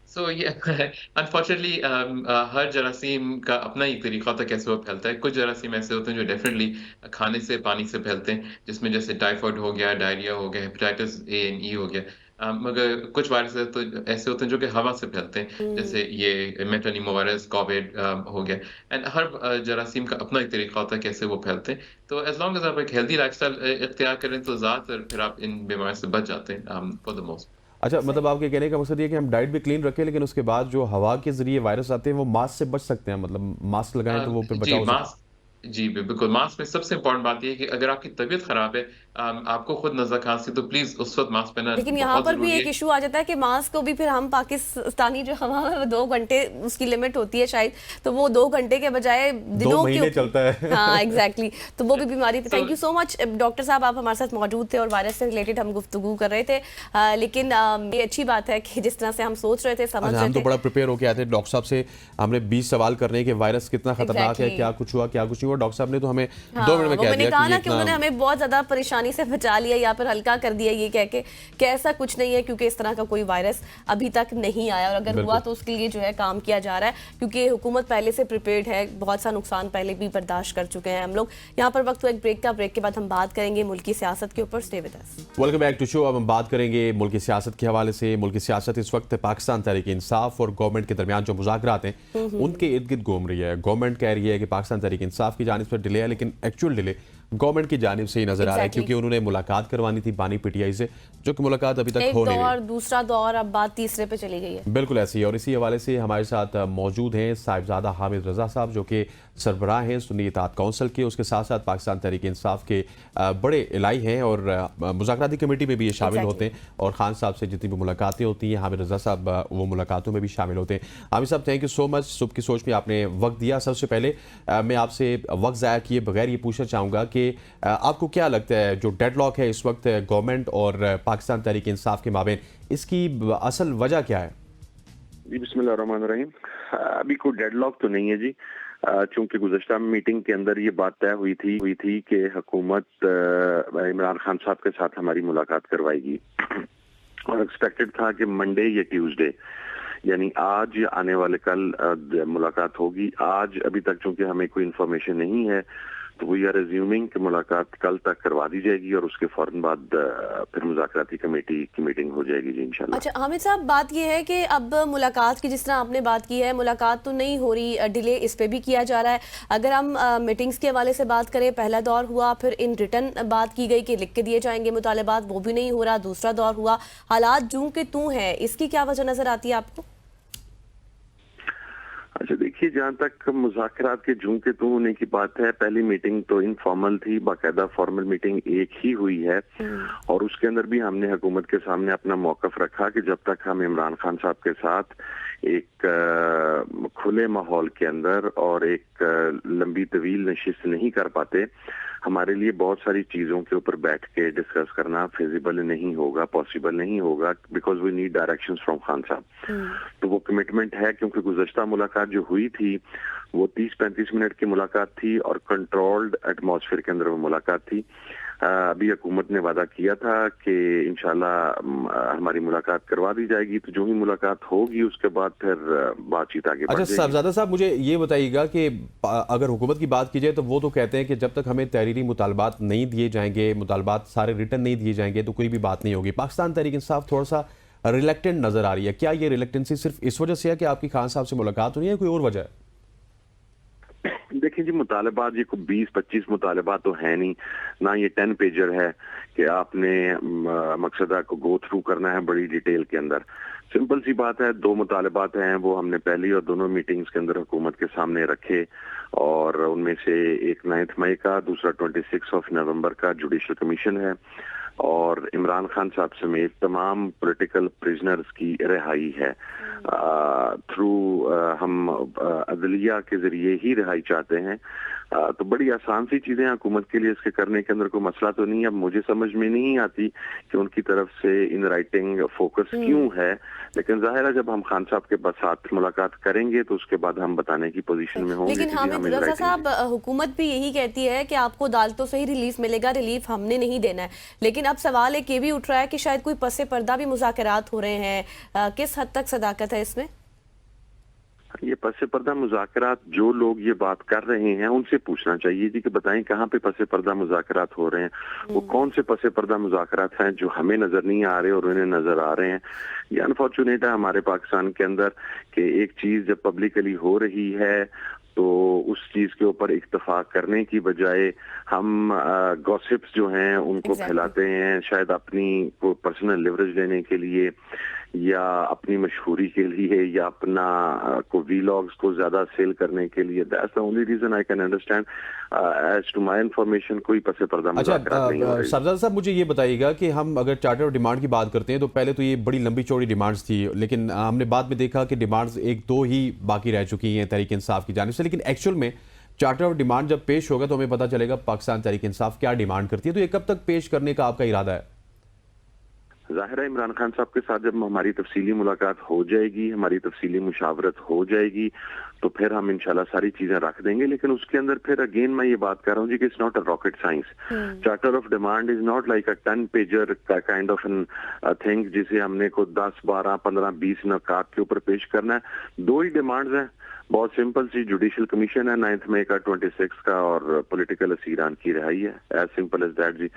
सो ये अनफॉर्चुनेटली हर जरासीम का अपना ही तरीका होता है कैसे वो फैलता है। कुछ जरासीम ऐसे होते हैं जो डेफिनेटली खाने से, पानी से फैलते हैं, जिसमें जैसे टाइफाइड हो गया, डायरिया हो गया, हेपेटाइटिस A and E हो गया। मगर कुछ वायरस तो ऐसे होते हैं जो कि हवा से फैलते हैं, जैसे ये मेटानीमोवायरस, कोविड हो गया। एंड हर जरासीम का अपना एक तरीका होता है कैसे वो फैलते हैं। तो एज लॉन्ग एज आप एक हेल्दी लाइफस्टाइल इख्तियार करें, तो ज़्यादातर फिर आप इन बीमारियों से बच जाते हैं फॉर द मोस्ट। अच्छा, मतलब आपके कहने का मकसद ये है कि हम डाइट भी क्लीन रखें, लेकिन उसके बाद जो हवा के जरिए वायरस आते हैं वो मास्क से बच सकते हैं, मतलब मास्क लगाएं तो वो फिर जी, बचाव हो सकता है। मास्क। जी, बिल्कुल, मास्क में सबसे इम्पोर्टेंट बात ये है कि अगर आपकी तबीयत खराब है, आपको खुद नज़ला खांसी, तो प्लीज़ उस वक़्त मास्क पहनना लेकिन यहाँ बहुत पर भी ज़रूरी एक है। इशू आ जाता है कि मास्क को भी फिर हम पाकिस्तानी जो हवा में 2 घंटे उसकी लिमिट होती है शायद, तो वो 2 घंटे के बजाय 2 दिनों महीने चलता है। हाँ एग्जैक्टली, तो वो भी बीमारी। So, thank you so much doctor साहब, आप हमारे साथ मौजूद थे और वायरस से रिलेटेड हम गुफ्तगू कर रहे थे। लेकिन ये अच्छी बात है कि जिस तरह से हम सोच रहे थे, समझ अच्छा, रहे हम तो थे। बड़ा प्रिपेयर होके आए थे। डॉक्टर साहब से हमने 20 सवाल करने कि वायरस कितना खतरनाक है, Exactly. क्या कुछ हुआ, क्या कुछ नहीं हुआ। डॉक्टर साहब ने तो हमें 2 मिनट में वो कह मैंने दिया कहा कि ना ये कि उन्होंने इतना। हमें बहुत ज्यादा परेशानी से बचा लिया या फिर हल्का कर दिया, ये कह के कि ऐसा कुछ नहीं है, क्योंकि इस तरह का कोई वायरस अभी तक नहीं आया, और अगर हुआ तो उसके लिए जो है काम किया जा रहा है, क्योंकि हुकूमत पहले से प्रिपेयर्ड है, बहुत सा नुकसान पहले भी बर्दाश्त कर चुके हैं हम लोग। यहाँ पर वक्त हुआ एक ब्रेक का, ब्रेक के बाद हम बात करेंगे मुल्क की सियासत के ऊपर। Stay with us. Welcome back to show. अब हम बात करेंगे मुल्क की सियासत के हवाले से। मुल्क की सियासत इस वक्त पाकिस्तान तहरीक इंसाफ और गवर्नमेंट के दरमियान जो मुज़ाकरात हैं उनके इर्द गिर्द घूम रही है। गवर्नमेंट कह रही है कि पाकिस्तान तहरीक इंसाफ की जानिब से डिले है, लेकिन एक्चुअल डिले गवर्नमेंट की जानिब से ही नजर आ रहा है, क्योंकि उन्होंने मुलाकात करवानी थी बानी PTI से, जो कि मुलाकात अभी तक एक हो नहीं दौर, रही। दूसरा दौर, अब बात तीसरे पे चली गई है। बिल्कुल ऐसी है, और इसी हवाले से हमारे साथ मौजूद हैं साहिबजादा हामिद रजा साहब, जो कि सरबराह हैं सुन्नी इत्तेहाद काउंसिल के। उसके साथ साथ पाकिस्तान तहरीक इंसाफ के बड़े इलाई हैं और मुज़ाकराती कमेटी में भी ये शामिल होते हैं, और खान साहब से जितनी भी मुलाकातें होती हैं, हामिद रजा साहब वो मुलाकातों में भी शामिल होते हैं। हामिद साहब, थैंक यू सो मच, सुबह की सोच में आपने वक्त दिया। सबसे पहले मैं आपसे वक्त ज़ाया किए बगैर ये पूछना चाहूँगा कि आपको क्या लगता है जो डेडलॉक है इस वक्त गवर्नमेंट और पाकिस्तान तहरीक इंसाफ के माबेन, इसकी असल वजह क्या है? जी बिस्मिल्लाहिर्रहमानिर्रहीम। अभी कोई डेडलॉक तो नहीं है जी। चूंकि गुज़श्ता मीटिंग के अंदर ये बात तय हुई थी कि हुकूमत इमरान खान साहब के साथ हमारी मुलाकात करवाएगी और एक्सपेक्टेड था कि मंडे या ट्यूसडे यानी आज या आने वाले कल मुलाकात होगी। आज अभी तक चूंकि हमें कोई इन्फॉर्मेशन नहीं है तो वी आर एज्यूमिंग कि मुलाकात कल तक करवा दी जाएगी और उसके फौरन बाद फिर मुज़ाकराती कमेटी की मीटिंग हो जाएगी जी इंशाल्लाह। अच्छा हामिद साहब, बात यह है कि अब मुलाकात की जिस तरह आपने बात की है, मुलाकात तो नहीं हो रही, डिले इस पे भी किया जा रहा है। अगर हम मीटिंग्स के हवाले से बात करें, पहला दौर हुआ, फिर इन रिटर्न बात की गई कि लिख के दिए जाएंगे मुतालबात, वो भी नहीं हो रहा। दूसरा दौर हुआ, हालात जूं के तू है, इसकी क्या वजह नजर आती है आपको? अच्छा देखिए, जहाँ तक मुज़ाकरात के जूं के तू होने की बात है, पहली मीटिंग तो इनफॉर्मल थी, बाकायदा फॉर्मल मीटिंग एक ही हुई है और उसके अंदर भी हमने हुकूमत के सामने अपना मौक़िफ़ रखा कि जब तक हम इमरान खान साहब के साथ एक खुले माहौल के अंदर और एक लंबी तवील नशिस्त नहीं कर पाते, हमारे लिए बहुत सारी चीज़ों के ऊपर बैठ के डिस्कस करना फिजिबल नहीं होगा, पॉसिबल नहीं होगा, because we need directions from Khan sahab. तो वो कमिटमेंट है, क्योंकि गुज़श्ता मुलाकात जो हुई थी वो 30-35 मिनट की मुलाकात थी और कंट्रोल्ड एटमॉस्फेयर के अंदर वो मुलाकात थी। अभी हुकूमत ने वादा किया था कि इंशाल्लाह हमारी मुलाकात करवा दी जाएगी, तो जो ही मुलाकात होगी उसके बाद फिर बातचीत आगे बढ़ जाएगी। अच्छा साहबजादा साहब, मुझे ये बताइएगा कि अगर हुकूमत की बात की जाए तो वो तो कहते हैं कि जब तक हमें तहरीरी मुतालबात नहीं दिए जाएंगे, मुतालबात सारे रिटर्न नहीं दिए जाएंगे तो कोई भी बात नहीं होगी। पाकिस्तान तहरीक इंसाफ थोड़ा सा रिलेक्टेंट नजर आ रही है। क्या ये रिलेक्टेंसी सिर्फ इस वजह से है कि आपकी खान साहब से मुलाकात होनी है, कोई और वजह है? देखिए जी, मुतालबात ये को 20-25 मुतालबात तो है नहीं, ना ये 10 पेजर है कि आपने मकसदा को गो थ्रू करना है बड़ी डिटेल के अंदर। सिंपल सी बात है, 2 मुतालबात हैं, वो हमने पहली और दोनों मीटिंग्स के अंदर हुकूमत के सामने रखे और उनमें से एक 9 मई का, दूसरा 26 नवंबर का जुडिशल कमीशन है और इमरान खान साहब समेत तमाम पॉलिटिकल प्रिजनर्स की रिहाई है। थ्रू हम अदलिया के जरिए ही रिहाई चाहते हैं। तो बड़ी आसान सी चीजें हुकूमत के लिए इसके करने के अंदर कोई मसला तो नहीं है। अब मुझे समझ में नहीं आती कि उनकी तरफ से इन राइटिंग फोकस क्यों है, लेकिन जाहिर है जब हम खान साहब के साथ मुलाकात करेंगे तो उसके बाद हम बताने की पोजीशन में होंगे। लेकिन हामिद रजा साहब, हुकूमत भी यही कहती है कि आपको अदालतों से ही रिलीफ मिलेगा, रिलीफ हमने नहीं देना है। लेकिन अब सवाल एक ये भी उठ रहा है कि शायद कोई पसे पर्दा भी मुज़ाकरात हो रहे हैं। किस हद तक सदाकत है इसमें? ये पसे पर्दा मुज़ाकरात, जो लोग ये बात कर रहे हैं उनसे पूछना चाहिए जी कि बताएं कहाँ पे पसे पर्दा मुज़ाकरात हो रहे हैं, वो कौन से पसे पर्दा मुज़ाकरात हैं जो हमें नजर नहीं आ रहे और उन्हें नजर आ रहे हैं। ये अनफॉर्चुनेट है हमारे पाकिस्तान के अंदर कि एक चीज जब पब्लिकली हो रही है तो उस चीज के ऊपर इत्तेफाक करने की बजाय हम गॉसिप्स जो हैं उनको फैलाते हैं, शायद अपनी को पर्सनल लिवरेज लेने के लिए या अपनी मशहूरी के लिए या अपना को वीलॉग्स को ज्यादा सेल करने के लिए। That's the only reason I can understand. As to my information कोई पसे पर्दा मुज़ाकरात नहीं हो रही। सरदार साहब, मुझे ये बताइएगा कि हम अगर चार्टर ऑफ डिमांड की बात करते हैं तो पहले तो ये बड़ी लंबी चौड़ी डिमांड्स थी, लेकिन हमने बाद में देखा कि डिमांड्स 1-2 ही बाकी रह चुकी हैं तहरीक इंसाफ की जानिब से। लेकिन एक्चुअल में चार्टर ऑफ डिमांड जब पेश होगा तो हमें पता चलेगा पाकिस्तान तहरीक इंसाफ क्या डिमांड करती है। तो ये कब तक पेश करने का आपका इरादा है? जाहिर है इमरान खान साहब के साथ जब हमारी तफसीली मुलाकात हो जाएगी, हमारी तफसीली मुशावरत हो जाएगी, तो फिर हम इंशाल्लाह सारी चीजें रख देंगे। लेकिन उसके अंदर फिर अगेन मैं ये बात कर रहा हूँ जी कि it's not a rocket science. Charter of demand is not like a 10 pager का काइंड ऑफ एन थिंग जिसे हमने को 10, 12, 15, 20 नकात के ऊपर पेश करना है। 2 ही डिमांड्स हैं, बहुत सिंपल सी। जुडिशल कमीशन है 9 मई का, 26 का, और पॉलिटिकल असीरान की रिहाई है। एज सिंपल एज दैट जी।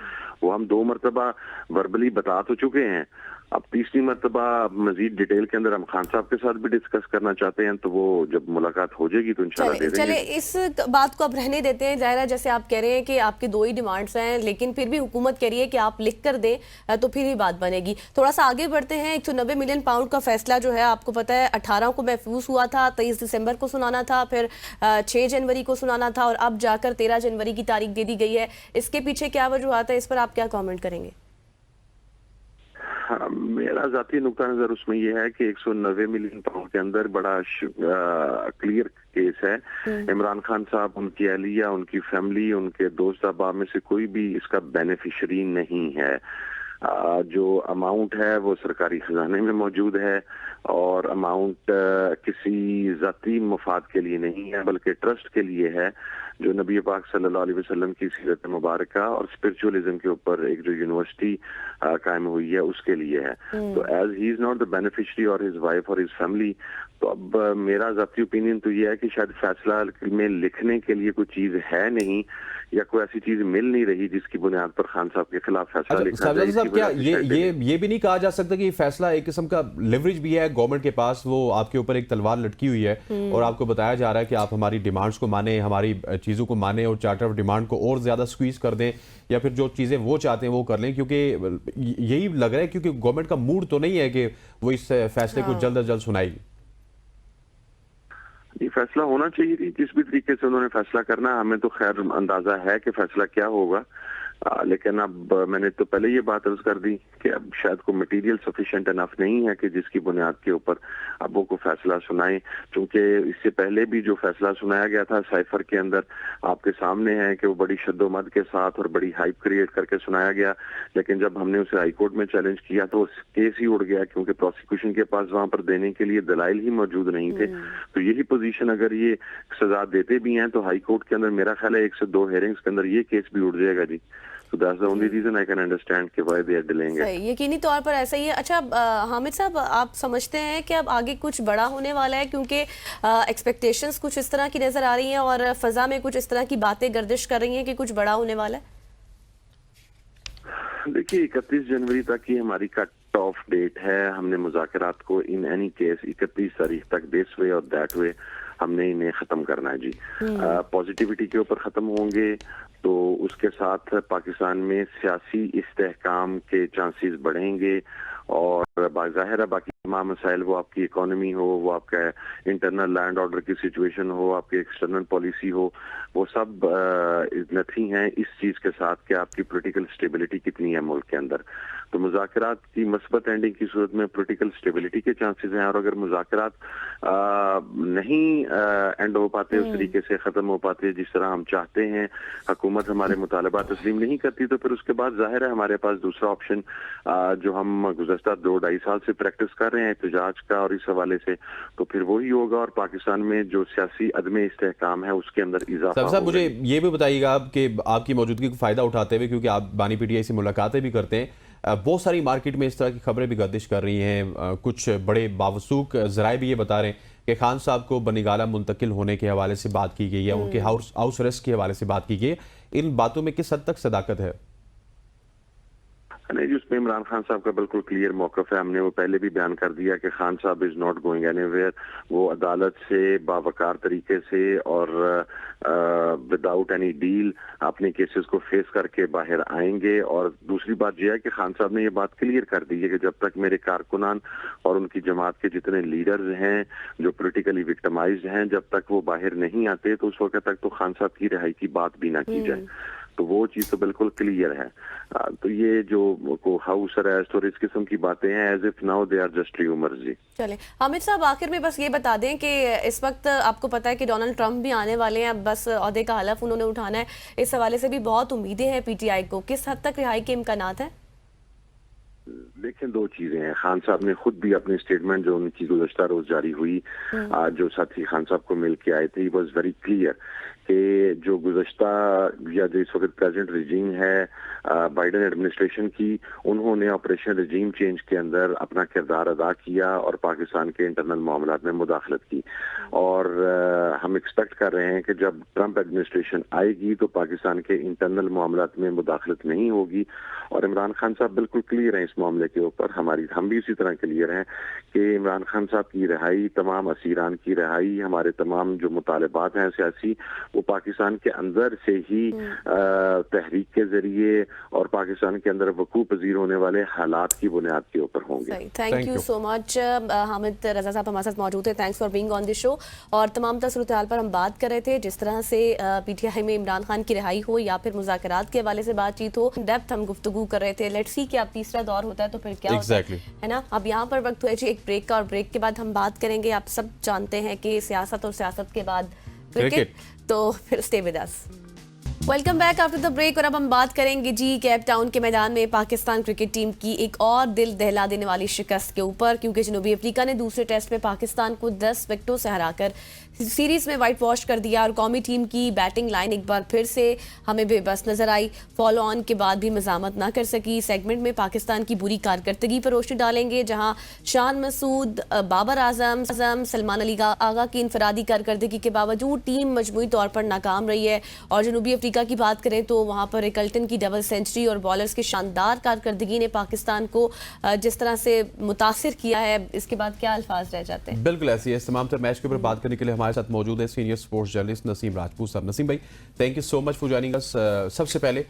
वो हम 2 मरतबा वर्बली बता तो चुके हैं, अब तीसरी मरतबा मजीद डिटेल के अंदर हम खान साहब के साथ भी डिस्कस करना चाहते हैं, तो वो जब मुलाकात हो जाएगी तो इंशाल्लाह दे देंगे। चले इस बात को अब रहने देते हैं। ज़ाहिर है जैसे आप कह रहे हैं कि आपकी 2 ही डिमांड्स हैं, लेकिन फिर भी हुकूमत कह रही है कि आप लिख कर दें तो फिर ही बात बनेगी। थोड़ा सा आगे बढ़ते हैं। 190 मिलियन पाउंड का फैसला जो है आपको पता है 18 को महफूज हुआ था, 23 दिसंबर को सुनाना था, फिर 6 जनवरी को सुनाना था और अब जाकर 13 जनवरी की तारीख दे दी गई है। इसके पीछे क्या वजूहत है, इस पर आप क्या कॉमेंट करेंगे? मेरा जाती नुक्ता नजर उसमें यह है कि 190 मिलियन पाउंड के अंदर बड़ा क्लियर केस है। इमरान खान साहब, उनकी अहलिया, उनकी फैमिली, उनके दोस्त अहबाब में से कोई भी इसका बेनिफिशियरी नहीं है। जो अमाउंट है वो सरकारी खजाने में मौजूद है और अमाउंट किसी ज़ाती मफाद के लिए नहीं है बल्कि ट्रस्ट के लिए है, जो नबी पाक सल्लल्लाहु अलैहि वसल्लम की सीरत मुबारक और स्पिरिचुअलिज्म के ऊपर एक जो यूनिवर्सिटी कायम हुई है उसके लिए है। तो as he is not the beneficiary और हिज वाइफ और हिज फैमिली, तो अब मेरा ज़ाती ओपिनियन तो ये है कि शायद फैसला में लिखने के लिए कोई चीज़ है नहीं या कोई ऐसी चीज मिल नहीं रही जिसकी बुनियाद पर खान साहब के खिलाफ फैसला लिखा जाए। साहब, क्या ये भी नहीं कहा जा सकता कि फैसला एक किस्म का लिवरेज भी है गवर्नमेंट के पास, वो आपके ऊपर एक तलवार लटकी हुई है और आपको बताया जा रहा है कि आप हमारी डिमांड्स को माने, हमारी चीज़ों को माने और चार्टर ऑफ डिमांड को और ज़्यादा स्क्वीज कर दें या फिर जो चीज़ें वो चाहते हैं वो कर लें, क्योंकि यही लग रहा है क्योंकि गवर्नमेंट का मूड तो नहीं है कि वो इस फैसले को जल्द अज जल्द सुनाएगी। ये फैसला होना चाहिए थी, जिस भी तरीके से उन्होंने फैसला करना, हमें तो खैर अंदाजा है कि फैसला क्या होगा, लेकिन अब मैंने तो पहले ये बात अर्ज कर दी कि अब शायद कोई मटेरियल सफिशिएंट इनफ नहीं है कि जिसकी बुनियाद के ऊपर अब वो को फैसला सुनाए, क्योंकि इससे पहले भी जो फैसला सुनाया गया था साइफर के अंदर आपके सामने है कि वो बड़ी शद्दोमद के साथ और बड़ी हाइप क्रिएट करके सुनाया गया, लेकिन जब हमने उसे हाई कोर्ट में चैलेंज किया तो केस ही उड़ गया क्योंकि प्रोसिक्यूशन के पास वहां पर देने के लिए दलाइल ही मौजूद नहीं थे। तो यही पोजीशन अगर ये सजा देते भी हैं तो हाई कोर्ट के अंदर मेरा ख्याल है 1 से 2 हेयरिंग्स के अंदर ये केस भी उड़ जाएगा जी। So that's the only reason I can understand कि why they are delaying it. सही, यकीनी तौर पर ऐसा ही है। अच्छा हामिद साहब, आप समझते हैं कि अब आगे कुछ बड़ा होने वाला है, क्योंकि एक्सपेक्टेशंस कुछ इस तरह की नजर आ रही हैं और फजा में कुछ इस तरह की बातें गर्दिश कर रही हैं कि कुछ बड़ा होने वाला है? देखिए 31 जनवरी तक ही हमारी कट ऑफ डेट है। हमने मुज़ाकरात को इन एनी केस 31 तारीख तक दिस वे और दैट वे हमने इन्हें खत्म करना है जी। पॉजिटिविटी के ऊपर खत्म होंगे तो उसके साथ पाकिस्तान में सियासी इस्तेहकाम के चांसेस बढ़ेंगे और बाज़ाहिर है बाकी तमाम मसाइल, वो आपकी इकोनॉमी हो, वो आपका इंटरनल लैंड ऑर्डर की सिचुएशन हो, आपकी एक्सटर्नल पॉलिसी हो, वो सब नथी हैं इस चीज के साथ कि आपकी पॉलिटिकल स्टेबिलिटी कितनी है मुल्क के अंदर। तो मुज़ाकरात की मस्बत एंडिंग की सूरत में पॉलिटिकल स्टेबिलिटी के चांसेस हैं और अगर मुज़ाकरात नहीं एंड हो पाते, उस तरीके से खत्म हो पाते जिस तरह हम चाहते हैं, हुकूमत हमारे मुतालबात तस्लीम नहीं करती, तो फिर उसके बाद जाहिर है हमारे पास दूसरा ऑप्शन जो हम गुज़श्ता 2-2.5 साल से प्रैक्टिस कर रहे हैं एहतजाज का और इस हवाले से, तो फिर वही होगा और पाकिस्तान में जो सियासी अदम इस्तेहकाम है उसके अंदर इजाफा। साहब मुझे ये भी बताइएगा आप कि आपकी मौजूदगी का फायदा उठाते हुए, क्योंकि आप बानी पीटीआई से मुलाकातें भी करते हैं, बहुत सारी मार्केट में इस तरह की खबरें भी गर्दिश कर रही हैं, कुछ बड़े बावसूख ज़राए भी ये बता रहे हैं कि खान साहब को बनीगाला मुंतकिल होने के हवाले से बात की गई है, उनके हाउस अरेस्ट के हवाले से बात की गई है। इन बातों में किस हद तक सदाकत है? नहीं जी, उसमें इमरान खान साहब का बिल्कुल क्लियर मौकफ है। हमने वो पहले भी बयान कर दिया कि खान साहब इज नॉट गोइंग एनीवेयर। वो अदालत से बावकार तरीके से और विदाउट एनी डील अपने केसेस को फेस करके बाहर आएंगे। और दूसरी बात यह है कि खान साहब ने ये बात क्लियर कर दी है कि जब तक मेरे कारकुनान और उनकी जमात के जितने लीडर्स हैं जो पोलिटिकली विक्टिमाइज्ड हैं, जब तक वो बाहर नहीं आते तो उस वक्त तक तो खान साहब की रिहाई की बात भी ना की जाए। तो वो चीज तो बिल्कुल क्लियर है। तो ये जो को हाउस अरेस्ट और इस किस्म की बातें हैं, as if now they are just rumours जी। चले हामिद साहब, आखिर में बस ये बता दें कि इस वक्त आपको पता है कि डोनाल्ड ट्रंप भी आने वाले हैं, बस ओहदे का हलफ उन्होंने उठाना है, इस हवाले से भी बहुत उम्मीदें हैं पीटीआई को, किस हद तक रिहाई के इम्कानात है? देखें, दो चीजें हैं। खान साहब ने खुद भी अपनी स्टेटमेंट जो उनकी गुज़श्ता रोज जारी हुई, जो साथी खान साहब को मिल के आए थे, वॉज वेरी क्लियर कि जो गुज़श्ता या जो इस वक्त प्रेजेंट रजीम है बाइडन एडमिनिस्ट्रेशन की, उन्होंने ऑपरेशन रजीम चेंज के अंदर अपना किरदार अदा किया और पाकिस्तान के इंटरनल मामलात में मुदाखलत की। और हम एक्सपेक्ट कर रहे हैं कि जब ट्रंप एडमिनिस्ट्रेशन आएगी तो पाकिस्तान के इंटरनल मामलात में मुदाखलत नहीं होगी। और इमरान खान साहब बिल्कुल क्लियर हैं इस मामले के ऊपर, हम भी इसी तरह क्लियर हैं कि इमरान खान साहब की रिहाई, तमाम असीरान की रिहाई, हमारे तमाम जो मुतालबात हैं सियासी, वो पाकिस्तान के अंदर से ही तहरीक के जरिए और पाकिस्तान के अंदर वकूअ पजीर होने वाले हालात की बुनियाद के ऊपर होंगे। Thank you so much. Hamid Raza साहब हमारे साथ मौजूद है, thanks for being on the show. और तमाम सूरत हाल पर हम बात कर रहे थे, जिस तरह से पीटीआई में इमरान खान की रिहाई हो या फिर मुज़ाकरात के हवाले से बातचीत हो, डेप्थ हम गुफ्तगू कर रहे थे। लेट्स सी कि अब तीसरा दौर होता है तो फिर क्या होता है ना। अब यहाँ पर वक्त हुआ जी एक ब्रेक का, और ब्रेक के बाद हम बात करेंगे, आप सब जानते हैं कि सियासत और सियासत के बाद क्रिकेट, तो फिर stay with us. Welcome back after the break और अब हम बात करेंगे जी केप टाउन के मैदान में पाकिस्तान क्रिकेट टीम की एक और दिल दहला देने वाली शिकस्त के ऊपर, क्योंकि जनूबी अफ्रीका ने दूसरे टेस्ट में पाकिस्तान को 10 विकेटों से हराकर सीरीज में व्हाइट वॉश कर दिया और कौमी टीम की बैटिंग लाइन एक बार फिर से हमें बेबस नजर आई। फॉलो ऑन के बाद भी मजामत ना कर सकी। सेगमेंट में पाकिस्तान की बुरी कारकर्दगी पर रोशनी डालेंगे, जहां शान मसूद, बाबर आजम, सलमान अली आगा की इनफरादी कारकर्दगी के बावजूद टीम मजमूई तौर पर नाकाम रही है। और जनूबी अफ्रीका की बात करें तो वहां पर रिकल्टन की डबल सेंचुरी और बॉलर्स की शानदार कारकर्दगी ने पाकिस्तान को जिस तरह से मुतासिर किया है, इसके बाद क्या अल्फाज रह जाते हैं। बिल्कुल ऐसी है। इस तमाम तर मैच के ऊपर बात करने के लिए हमारे साथ मौजूद है senior sports journalist Naseem Rajput साहब। नसीम भाई, thank you so much for joining us. सबसे पहले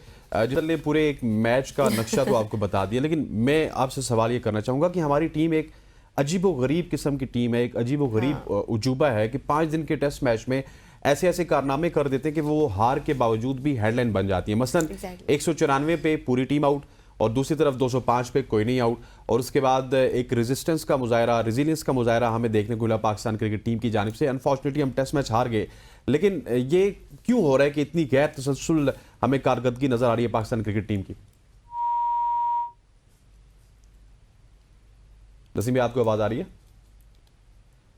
जिसने पूरे एक मैच का नक्शा तो आपको बता दिया, लेकिन मैं आपसे सवाल ये करना चाहूंगा कि हमारी टीम एक अजीबो गरीब किस्म की टीम है, एक अजीबो गरीब उजूबा है कि 5 दिन के टेस्ट मैच में ऐसे ऐसे कारनामे कर देते हैं कि वो हार के बावजूद भी हेडलाइन बन जाती है। मसलन 194 पे पूरी टीम आउट और दूसरी तरफ 205 पे कोई नहीं आउट, और उसके बाद एक रेजिस्टेंस का मुजाहरा, रेजिलियंस का मुजाहरा हमें देखने को मिला पाकिस्तान क्रिकेट टीम की जानिब से। अनफॉर्चुनेटली हम टेस्ट मैच हार गए, लेकिन ये क्यों हो रहा है कि इतनी गैर तसलसल हमें कारकर्दगी नजर आ रही है पाकिस्तान क्रिकेट टीम की? नसीम भाई, आपको आवाज आ रही है?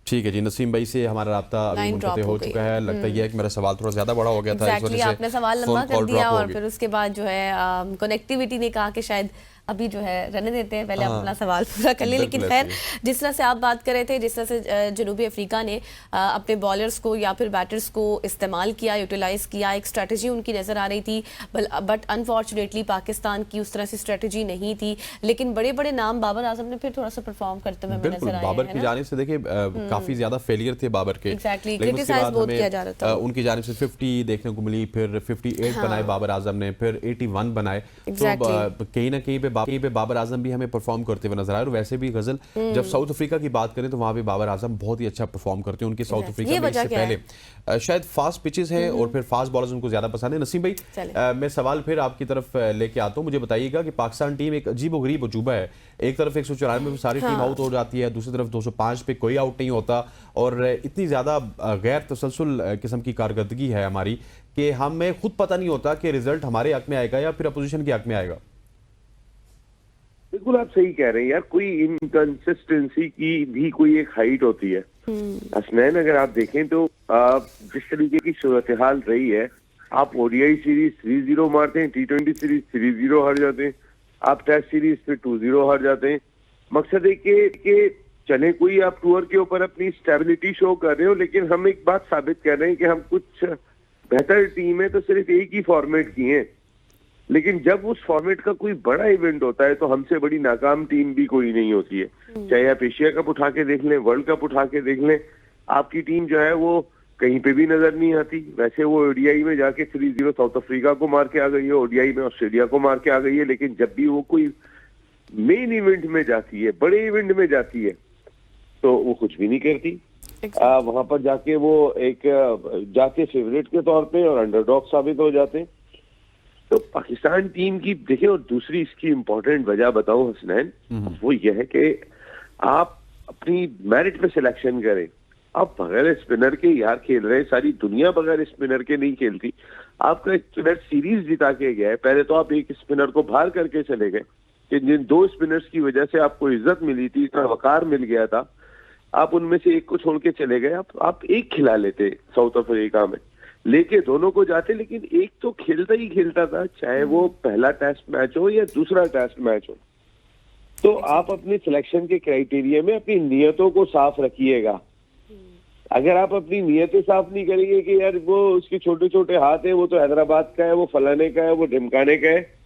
ठीक है जी, नसीम भाई से हमारा राब्ता अभी मुनक़ते हो चुका है। लगता है कि मेरा सवाल थोड़ा ज्यादा बड़ा हो गया था, इस वजह से आपने सवाल लंबा कर दिया और फिर उसके बाद जो है कनेक्टिविटी ने कहा कि शायद अभी जो है रहने देते हैं, पहले अपना सवाल पूरा कर ले। लेकिन खैर, जिस तरह से आप बात कर रहे थे, जिस तरह से जनूबी अफ्रीका ने अपने बॉलर्स को या फिर बैटर्स को इस्तेमाल किया, यूटिलाइज किया, एक स्ट्रेटजी उनकी नजर आ रही थी, बट अनफॉर्चुनेटली पाकिस्तान की उस तरह से स्ट्रेटजी नहीं थी। लेकिन बड़े बड़े नाम बाबर आजम ने फिर थोड़ा सा परफॉर्म करते हुए नजर आए हैं। बाबर की जानिब से देखिए काफी ज्यादा फेलियर थे बाबर के, क्रिटिसाइज बहुत किया जा रहा था। उनकी जानिब से 50 देखने को मिली, फिर 58 बनाए बाबर आजम ने, फिर 81 बनाए। तो कहीं ना कहीं पे बाबर आजम भी हमें परफॉर्म करते हुए नजर आए। और वैसे भी गजल, जब साउथ अफ्रीका की बात करें तो वहां पे बाबर आजम बहुत ही अच्छा परफॉर्म करते हैं। उनके साउथ अफ्रीका में इससे पहले शायद फास्ट पिचेस हैं और फिर फास्ट बॉलर्स उनको ज्यादा पसंद है। नसीम भाई, मैं सवाल फिर आपकी तरफ लेके आता हूं। मुझे बताइएगा कि पाकिस्तान टीम एक अजीबोगरीब अजूबा है। एक तरफ 194 में सारी टीम आउट हो जाती है, दूसरी तरफ 205 पे कोई आउट नहीं होता, और इतनी ज्यादा गैर तसलसल किस्म की कारकर्दगी है हमारी कि हमें खुद पता नहीं होता कि रिजल्ट हमारे हक में आएगा या फिर अपोजिशन के हक में आएगा। बिल्कुल आप सही कह रहे हैं यार, कोई इनकंसिस्टेंसी की भी कोई एक हाइट होती है। हसनैन, अगर आप देखें तो जिस तरीके की सूरत हाल रही है, आप ओडीआई सीरीज 3-0 मारते हैं, T20 सीरीज 3-0 हार जाते हैं, आप टेस्ट सीरीज पे 2-0 हार जाते हैं। मकसद है कि चले कोई आप टूर के ऊपर अपनी स्टेबिलिटी शो कर रहे हो, लेकिन हम एक बात साबित कर रहे हैं कि हम कुछ बेहतर टीम है तो सिर्फ एक ही फॉर्मेट की है। लेकिन जब उस फॉर्मेट का कोई बड़ा इवेंट होता है तो हमसे बड़ी नाकाम टीम भी कोई नहीं होती है। चाहे आप एशिया कप उठा के देख लें, वर्ल्ड कप उठा के देख लें, आपकी टीम जो है वो कहीं पे भी नजर नहीं आती। वैसे वो ओडीआई में जाके 3-0 साउथ अफ्रीका को मार के आ गई है, ओडीआई में ऑस्ट्रेलिया को मार के आ गई है, लेकिन जब भी वो कोई मेन इवेंट में जाती है, बड़े इवेंट में जाती है, तो वो कुछ भी नहीं करती। वहां पर जाके वो जाके फेवरेट के तौर पे और अंडरडॉग साबित हो जाते हैं। तो पाकिस्तान टीम की देखिए, और दूसरी इसकी इंपॉर्टेंट वजह बताऊं हसनैन, वो ये है कि आप अपनी मेरिट पे सिलेक्शन करें। आप बगैर स्पिनर के यार खेल रहे हैं, सारी दुनिया बगैर स्पिनर के नहीं खेलती। आपका स्पिनर सीरीज जिता के गया है, पहले तो आप एक स्पिनर को बाहर करके चले गए कि जिन 2 स्पिनर्स की वजह से आपको इज्जत मिली थी, इतना वकार मिल गया था, आप उनमें से एक को छोड़ के चले गए। आप एक खिला लेते साउथ अफ्रीका में, लेके दोनों को जाते, लेकिन एक तो खेलता ही खेलता था, चाहे वो पहला टेस्ट मैच हो या दूसरा टेस्ट मैच हो। तो आप अपने सिलेक्शन के क्राइटेरिया में अपनी नियतों को साफ रखिएगा। अगर आप अपनी नियतें साफ नहीं करेंगे कि यार वो उसके छोटे छोटे हाथ है, वो तो हैदराबाद का है, वो फलाने का है, वो ढिमकाने का है,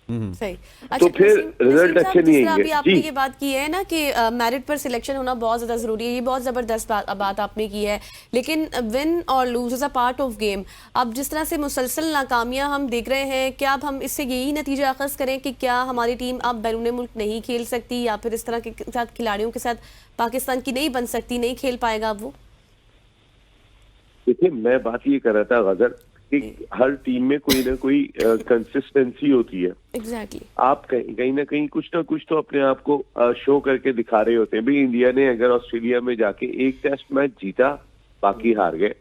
सही। अच्छा, तो फिर रिजल्ट अच्छे नहीं आएंगे। अभी आपने ये बात की है ना कि मेरिट पर सिलेक्शन होना बहुत ज्यादा जरूरी है, ये बहुत जबरदस्त बात आपने की है। लेकिन विन और lose is a part of game. अब जिस तरह से मुसलसल नाकामियां हम देख रहे हैं, क्या अब हम इससे यही नतीजा अखज़ करें कि क्या हमारी टीम अब बैरून मुल्क नहीं खेल सकती, या फिर इस तरह के साथ खिलाड़ियों के साथ पाकिस्तान की नहीं बन सकती, नहीं खेल पाएगा अब वो? देखिए, मैं बात ये कर रहा था गजर कि हर टीम में कोई ना कोई कंसिस्टेंसी होती है। एग्जैक्टली। आप कहीं ना कहीं कुछ ना कुछ तो अपने आप को शो करके दिखा रहे होते हैं। भाई इंडिया ने अगर ऑस्ट्रेलिया में जाके एक टेस्ट मैच जीता, बाकी हार गए,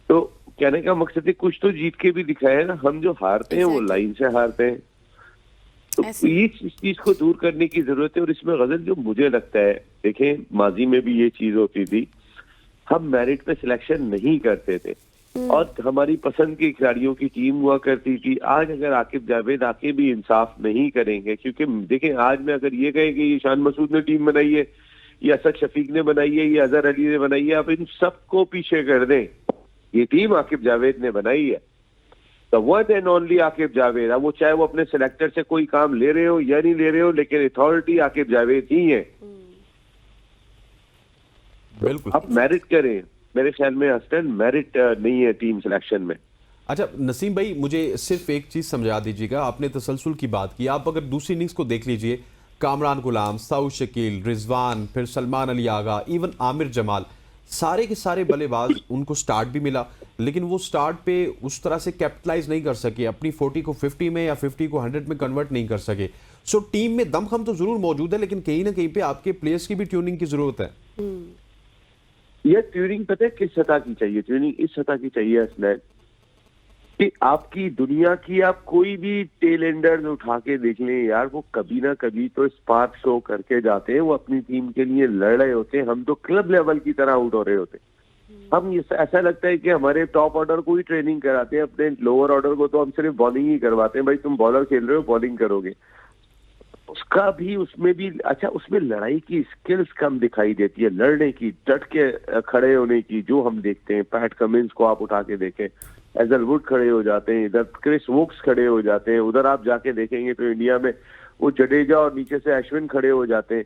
तो कहने का मकसद है कुछ तो जीत के भी दिखाया है ना, हम जो हारते हैं वो Exactly. लाइन से हारते हैं। तो ऐसे। ये इस चीज को दूर करने की जरूरत है। और इसमें गजल जो मुझे लगता है, देखें माजी में भी ये चीज होती थी, हम मेरिट पे सिलेक्शन नहीं करते थे और हमारी पसंद के खिलाड़ियों की टीम हुआ करती थी। आज अगर आकिब जावेद आके भी इंसाफ नहीं करेंगे, क्योंकि देखें आज में अगर ये कहे कि शान मसूद ने टीम बनाई है, या असद शफीक ने बनाई है, या अजहर अली ने बनाई है, आप इन सबको पीछे कर दें, ये टीम आकिब जावेद ने बनाई है। The one and only Aqib Javed. अब वो चाहे वो अपने सिलेक्टर से कोई काम ले रहे हो या नहीं ले रहे हो, लेकिन अथॉरिटी आकिब जावेद ही है। बिल्कुल। आप मेरिट करें, मेरे ख्याल में हसन मेरिट नहीं है टीम सिलेक्शन में। अच्छा नसीम भाई, मुझे सिर्फ एक चीज समझा दीजिएगा, आपने तसलसल की बात की, आप अगर दूसरी इनिंग्स को देख लीजिए, कामरान गुलाम, साउद शकील, रिजवान, फिर सलमान अली आगा, इवन आमिर जमाल, सारे के सारे बल्लेबाज उनको स्टार्ट भी मिला, लेकिन वो स्टार्ट पे उस तरह से कैपिटलाइज नहीं कर सके, अपनी 40 को 50 में या 50 को 100 में कन्वर्ट नहीं कर सके। सो टीम में दमखम तो जरूर मौजूद है, लेकिन कहीं ना कहीं पे आपके प्लेयर्स की भी ट्यूनिंग की जरूरत है। यह ट्यूनिंग पता है किस सतह की चाहिए? ट्यूनिंग इस सतह की चाहिए हसनैन कि आपकी दुनिया की आप कोई भी टेल एंडर्स उठा के देख लें यार, वो कभी ना कभी तो स्पार्क शो करके जाते हैं, वो अपनी टीम के लिए लड़ रहे होते हैं। हम तो क्लब लेवल की तरह आउट हो रहे होते हैं। हम ऐसा लगता है कि हमारे टॉप ऑर्डर को ही ट्रेनिंग कराते हैं, अपने लोअर ऑर्डर को तो हम सिर्फ बॉलिंग ही करवाते हैं। भाई तुम बॉलर खेल रहे हो, बॉलिंग करोगे। उसका भी उसमें भी अच्छा, उसमें लड़ाई की स्किल्स कम दिखाई देती है, लड़ने की, डट के खड़े होने की जो हम देखते हैं। पैट कमिंस को आप उठा के देखें, एजलवुड खड़े हो जाते हैं, इधर क्रिस वोक्स खड़े हो जाते हैं, उधर आप जाके देखेंगे तो इंडिया में वो जडेजा और नीचे से अश्विन खड़े हो जाते हैं।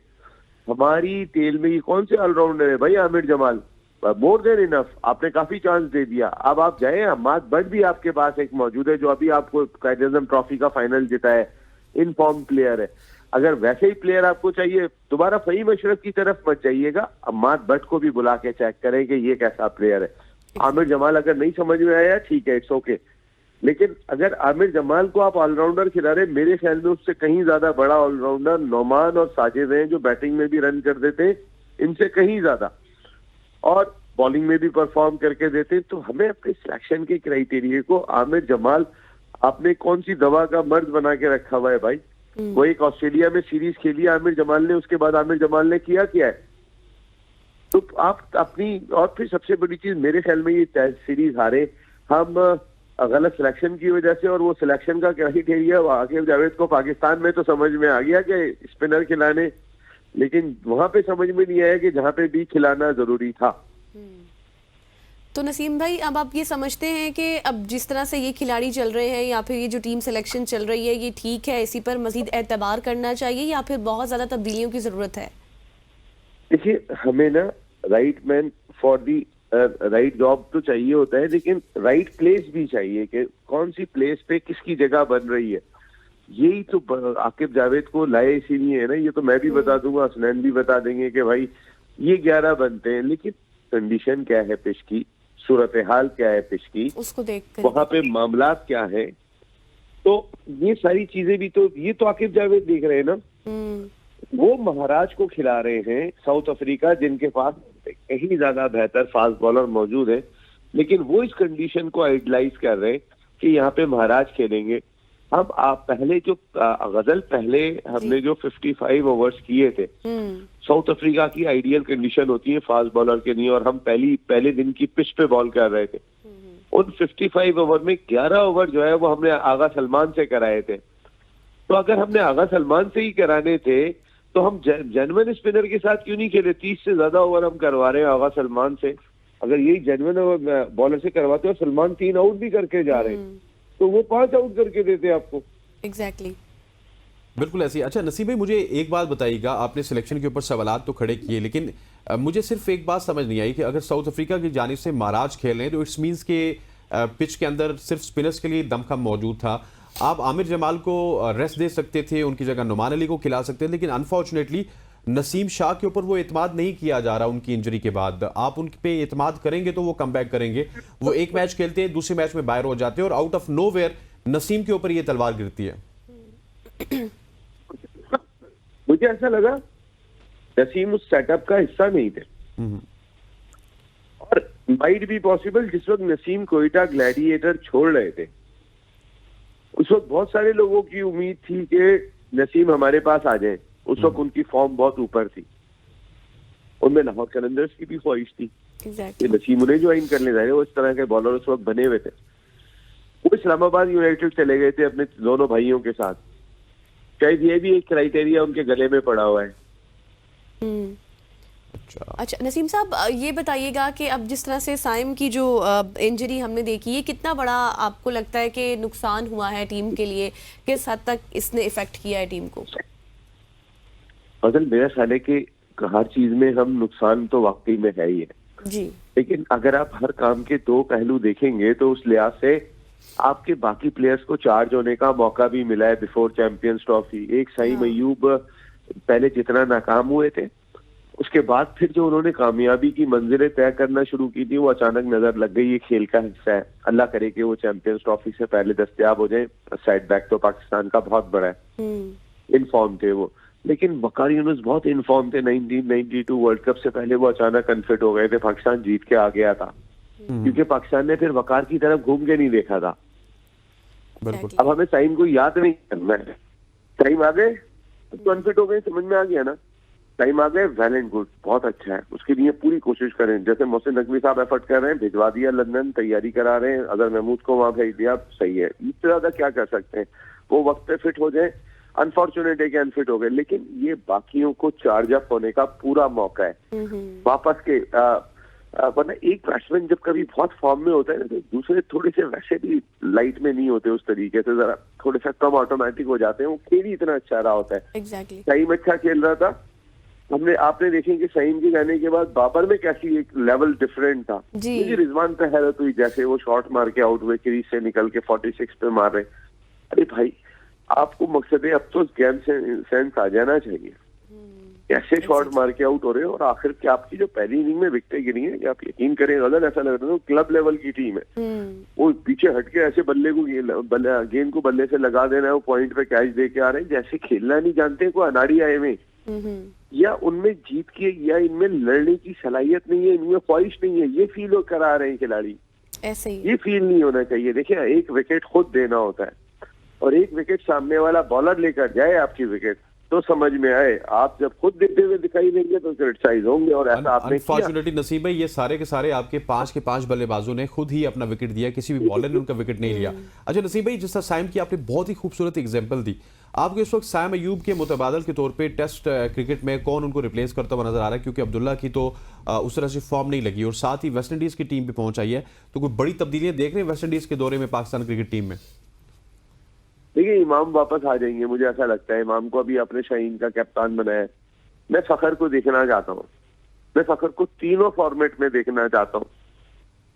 हमारी टेल में ये कौन से ऑलराउंडर है भाई? Aamir Jamal more than enough, आपने काफी चांस दे दिया। अब आप जाए, हमाद बट भी आपके पास एक मौजूद है जो अभी आपको कायद-ए-आज़म ट्रॉफी का फाइनल जीता है, इन फॉर्म प्लेयर है। अगर वैसे ही प्लेयर आपको चाहिए, दोबारा फहीम अशरफ की तरफ मत जाइएगा, अम्माद भट्ट को भी बुला के चेक करें कि ये कैसा प्लेयर है। आमिर जमाल अगर नहीं समझ में आया ठीक है, इट्स ओके, लेकिन अगर आमिर जमाल को आप ऑलराउंडर खिला रहे, मेरे ख्याल में उससे कहीं ज्यादा बड़ा ऑलराउंडर नोमान और साजिद हैं जो बैटिंग में भी रन कर देते, इनसे कहीं ज्यादा, और बॉलिंग में भी परफॉर्म करके देते। तो हमें अपने सिलेक्शन के क्राइटेरिया को, आमिर जमाल आपने कौन सी दवा का मर्ज बना के रखा हुआ है भाई? वो एक ऑस्ट्रेलिया में सीरीज खेली आमिर जमाल ने, उसके बाद आमिर जमाल ने किया क्या है? तो आप अपनी, और फिर सबसे बड़ी चीज मेरे ख्याल में ये टेस्ट सीरीज हारे हम गलत सिलेक्शन की वजह से, और वो सिलेक्शन का क्राइटेरिया आकिब जावेद को पाकिस्तान में तो समझ में आ गया कि स्पिनर खिलाने, लेकिन वहां पे समझ में नहीं आया कि जहां पे भी खिलाना जरूरी था। तो नसीम भाई, अब आप ये समझते हैं कि अब जिस तरह से ये खिलाड़ी चल रहे हैं या फिर ये जो टीम सिलेक्शन चल रही है ये ठीक है, इसी पर मजीद एतबार करना चाहिए या फिर बहुत ज्यादा तब्दीलियों की जरूरत है? देखिए, हमें ना right man for the right job तो चाहिए होता है, लेकिन राइट प्लेस भी चाहिए कि कौन सी प्लेस पे किसकी जगह बन रही है। यही तो आकिब जावेद को लाए इसीलिए है ना, ये तो मैं भी बता दूंगा, हसनैन भी बता देंगे कि भाई ये 11 बनते हैं, लेकिन कंडीशन क्या है पिच की, सूरत हाल क्या है पिच की, उसको देख कर वहां पे मामला क्या है। तो ये सारी चीजें भी तो ये तो आकिब जावेद देख रहे हैं ना। वो महाराज को खिला रहे हैं साउथ अफ्रीका, जिनके पास कहीं ज्यादा बेहतर फास्ट बॉलर मौजूद है, लेकिन वो इस कंडीशन को आइडलाइज कर रहे हैं कि यहाँ पे महाराज खेलेंगे। अब आप पहले जो गजल पहले हमने जो 55 ओवर्स किए थे, साउथ अफ्रीका की आइडियल कंडीशन होती है फास्ट बॉलर के लिए, और हम पहले दिन की पिच पे बॉल कर रहे थे। उन 55 ओवर में 11 ओवर जो है वो हमने आगा सलमान से कराए थे। तो अगर हमने आगा सलमान से ही कराने थे तो हम जेन्युइन स्पिनर के साथ क्यों नहीं खेले? 30 से ज्यादा ओवर हम करवा रहे हैं आगा सलमान से। अगर यही जेन्युइन बॉलर से करवाते और सलमान 3 आउट भी करके जा रहे हैं तो वो 5 आउट करके देते आपको। एग्जैक्टली, बिल्कुल ऐसी। अच्छा नसीब भाई, मुझे एक बात बताइएगा, आपने सिलेक्शन के ऊपर सवालात तो खड़े किए, लेकिन मुझे सिर्फ एक बात समझ नहीं आई कि अगर साउथ अफ्रीका की जानिब से महाराज खेल रहे हैं तो इट्स मीन्स के पिच के अंदर सिर्फ स्पिनर्स के लिए दमखम मौजूद था। आप आमिर जमाल को रेस्ट दे सकते थे, उनकी जगह नुमान अली को खिला सकते थे, लेकिन अनफॉर्चुनेटली नसीम शाह के ऊपर वो एतमाद नहीं किया जा रहा उनकी इंजरी के बाद। आप उन पे एतमाद करेंगे तो वो कम बैक करेंगे। वो एक मैच खेलते हैं, दूसरे मैच में बाहर हो जाते हैं और आउट ऑफ नोवेयर नसीम के ऊपर ये तलवार गिरती है। मुझे ऐसा लगा नसीम उस सेटअप का हिस्सा नहीं थे, और माइट बी पॉसिबल जिस वक्त नसीम कोयटा ग्लैडिएटर छोड़ रहे थे उस वक्त बहुत सारे लोगों की उम्मीद थी कि नसीम हमारे पास आ जाए। उस वक्त उनकी फॉर्म बहुत ऊपर थी, उनमें लाहौर कलंदर्स की भी ख्वाहिश थी कि नसीम उन्हें ज्वाइन करने जाए। वो इस तरह के बॉलर उस वक्त बने हुए थे। वो इस्लामाबाद यूनाइटेड चले गए थे अपने दोनों भाइयों के साथ। शायद ये भी एक क्राइटेरिया उनके गले में पड़ा हुआ है। अच्छा नसीम साहब, ये बताइएगा कि अब जिस तरह से साइम की जो इंजरी हमने देखी है, कितना बड़ा आपको लगता है कि नुकसान हुआ है टीम के लिए? किस हद तक इसने इफेक्ट किया है टीम को? असल मेरा ख्याल है कि हर चीज में हम नुकसान तो वाकई में है ही है जी, लेकिन अगर आप हर काम के दो पहलू देखेंगे तो उस लिहाज से आपके बाकी प्लेयर्स को चार्ज होने का मौका भी मिला है बिफोर चैंपियंस ट्रॉफी। एक साइम अयूब पहले जितना नाकाम हुए थे, उसके बाद फिर जो उन्होंने कामयाबी की मंजिलें तय करना शुरू की थी वो अचानक नजर लग गई। ये खेल का हिस्सा है। अल्लाह करे कि वो चैंपियंस ट्रॉफी से पहले दस्तयाब हो जाए। साइड बैक तो पाकिस्तान का बहुत बड़ा है। इनफॉर्म थे वो, लेकिन वकार यूनुस बहुत इनफॉर्म थे। 1992 वर्ल्ड कप से पहले वो अचानक अनफिट हो गए थे। पाकिस्तान जीत के आ गया था क्योंकि पाकिस्तान ने फिर वकार की तरफ घूम के नहीं देखा था। अब हमें साइम को याद नहीं करना है। साइम आ गए तो अनफिट हो गए, समझ में आ गया ना। टाइम आ गए, वेल एंड गुड, बहुत अच्छा है। उसके लिए पूरी कोशिश करें। जैसे मोहसिन नकवी साहब एफर्ट कर रहे हैं, भिजवा दिया लंदन, तैयारी करा रहे हैं। अगर महमूद को वहां भेज दिया, सही है। इससे ज्यादा क्या कर सकते हैं? वो वक्त पे फिट हो जाए। अनफॉर्चुनेट है कि अनफिट हो गए, लेकिन ये बाकियों को चार्ज अप होने का पूरा मौका है वापस के। वरना एक बैट्समैन जब कभी बहुत फॉर्म में होता है ना, तो दूसरे थोड़े से वैसे भी लाइट में नहीं होते उस तरीके से, जरा थोड़े सा कम ऑटोमेटिक हो जाते हैं। वो खेल ही इतना अच्छा रहा होता है। एग्जैक्टली सईम अच्छा खेल रहा था। आपने देखें कि सईम के जाने के बाद बाबर में कैसी एक लेवल डिफरेंट था। मुझे रिजवान पे हैरत हुई जैसे वो शॉट मार के आउट हुए, क्रीज से निकल के 46 पे मार रहे। अरे भाई, आपको मकसद है अब तो गेम सेंस आ जाना चाहिए। कैसे शॉट मार के आउट हो रहे हो, और आखिर क्या आपकी जो पहली इनिंग में विकेटें गिरी है, आप यकीन करें गलत ऐसा लग रहा था क्लब लेवल की टीम है। वो पीछे हट के ऐसे बल्ले को गेंद को बल्ले से लगा देना है, वो पॉइंट पे कैच दे के आ रहे हैं जैसे खेलना नहीं जानते। कोई अनाड़ी आए में, या उनमें जीत के या इनमें लड़ने की सलाहियत नहीं है, इनमें ख्वाहिश नहीं है, ये फील करा रहे हैं खिलाड़ी। ऐसे ही ये फील नहीं होना चाहिए। देखिए, एक विकेट खुद देना होता है, और एक विकेट सामने वाला बॉलर लेकर जाए आपकी विकेट तो समझ में आए। आप जब खुद देते हुए दिखाई देंगे तो क्रिटिसाइज होंगे, और ऐसा आपने अनफॉर्चुनेटली नसीब भाई, ये सारे के सारे आपके 5 के 5 बल्लेबाजों ने खुद ही अपना विकेट दिया, किसी भी बॉलर ने उनका विकेट नहीं लिया। अच्छा नसीब भाई, जिस तरह साइम की आपने बहुत ही खूबसूरत एग्जांपल दी, आपको इस वक्त साइम अयूब के मुतबादल के तौर पे टेस्ट क्रिकेट में कौन उनको रिप्लेस करता हुआ नजर आ रहा है? क्योंकि अब्दुल्ला की तो उस तरह से फॉर्म नहीं लगी, और साथ ही वेस्ट इंडीज की टीम भी पहुंच आई है, तो कोई बड़ी तब्दीलियां देख रहे हैं वेस्ट इंडीज के दौरे में पाकिस्तान क्रिकेट टीम में? देखिए, इमाम वापस आ जाएंगे, मुझे ऐसा लगता है। इमाम को अभी अपने शाहीन का कप्तान बनाया है। मैं फखर को देखना चाहता हूँ। मैं फखर को तीनों फॉर्मेट में देखना चाहता हूँ।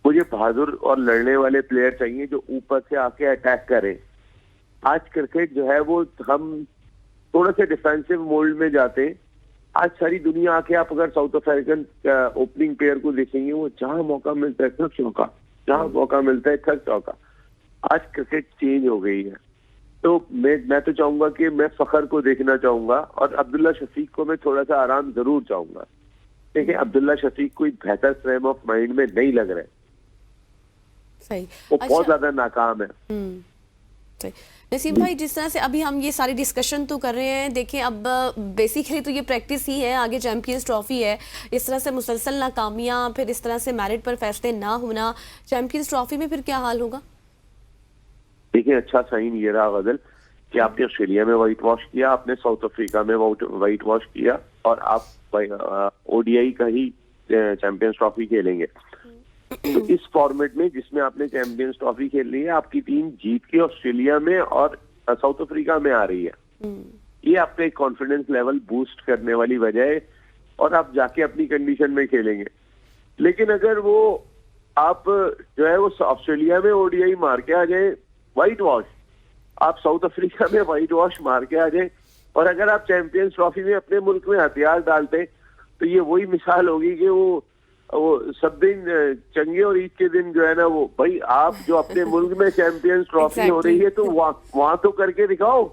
मुझे बहादुर और लड़ने वाले प्लेयर चाहिए जो ऊपर से आके अटैक करें। आज क्रिकेट जो है वो हम थोड़ा से डिफेंसिव मोल्ड में जाते हैं। आज सारी दुनिया आके, आप अगर साउथ अफ्रीकन ओपनिंग प्लेयर को देखेंगे, वो जहां मौका मिलता है थक चौका, जहां मौका मिलता है थक चौका। आज क्रिकेट चेंज हो गई है। तो मैं तो चाहूंगा कि मैं फखर को देखना चाहूंगा, और अब्दुल्ला शफीक को मैं थोड़ा सा आराम जरूर चाहूंगा। देखिए, अब्दुल्ला शफीक कोई बेहतर फ्रेम ऑफ माइंड में नहीं लग रहा है। सही, वो बहुत ज्यादा नाकाम है। सही। नसीम भाई, जिस तरह से अभी हम ये सारी डिस्कशन तो कर रहे हैं, देखें अब बेसिकली तो ये प्रैक्टिस ही है, आगे चैंपियंस ट्रॉफी है। इस तरह से मुसलसल नाकामियां, फिर इस तरह से मेरिट पर फैसले ना होना, चैंपियंस ट्रॉफी में फिर क्या हाल होगा? देखिए, अच्छा साइन ये रहा गजल कि आपने ऑस्ट्रेलिया में व्हाइट वॉश किया, आपने साउथ अफ्रीका में व्हाइट वॉश किया, और आप ओडीआई का ही चैंपियंस ट्रॉफी खेलेंगे। तो इस फॉर्मेट में जिसमें आपने चैंपियंस ट्रॉफी खेल ली है, आपकी टीम जीत के ऑस्ट्रेलिया में और साउथ अफ्रीका में आ रही है। ये आपका एक कॉन्फिडेंस लेवल बूस्ट करने वाली वजह है, और आप जाके अपनी कंडीशन में खेलेंगे। लेकिन अगर वो आप जो है वो ऑस्ट्रेलिया में ओडीआई मार के आ जाए व्हाइट वॉश, आप साउथ अफ्रीका में व्हाइट वॉश मार के आ जाए, और अगर आप चैंपियंस ट्रॉफी में अपने मुल्क में हथियार डालते, तो ये वही मिसाल होगी कि वो सब दिन चंगे और ईद के दिन जो है ना, वो भाई आप जो अपने मुल्क में चैंपियंस ट्रॉफी हो रही है तो वहां तो करके दिखाओ।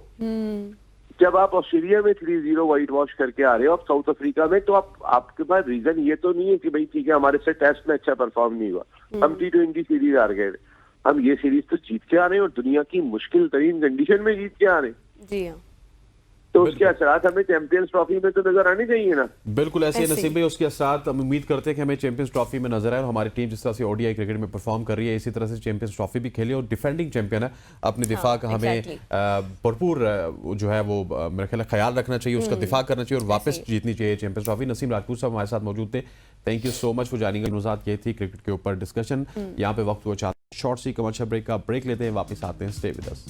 जब आप ऑस्ट्रेलिया में 3-0 व्हाइट वॉश करके आ रहे हो, आप साउथ अफ्रीका में, तो आपके पास रीजन ये तो नहीं है कि भाई ठीक है हमारे से टेस्ट में अच्छा परफॉर्म नहीं हुआ, हम T20 सीरीज हार गए, हम ये सीरीज तो जीत के आ रहे हैं और दुनिया की मुश्किल तरीन कंडीशन में जीत के आ रहे हैं। जी हाँ, तो उसके असरात हमें चैंपियंस ट्रॉफी में तो नजर आने चाहिए ना। बिल्कुल ऐसे ऐसे। नसीब में उसके असरात हम उम्मीद करते हैं कि हमें चैंपियंस ट्रॉफी में नजर आए और हमारी टीम जिस तरह से ओडीआई क्रिकेट में परफॉर्म कर रही है इसी तरह से चैंपियंस ट्रॉफी भी खेले और डिफेंडिंग चैंपियन है, अपने दिफा का हमें exactly. भरपूर जो है वो मेरे ख्याल है ख्याल रखना चाहिए, उसका दिफा करना चाहिए और वापस जीतनी चाहिए चैंपियंस ट्रॉफी। नसीम राजपूत साहब हमारे साथ मौजूद थे, thank you so much for joining अस। ये थी क्रिकेट के ऊपर डिस्कशन, यहाँ पे वक्त हुआ चाहते शॉर्ट सी कमर्शियल ब्रेक का ब्रेक लेते हैं, वापस आते हैं, stay with us.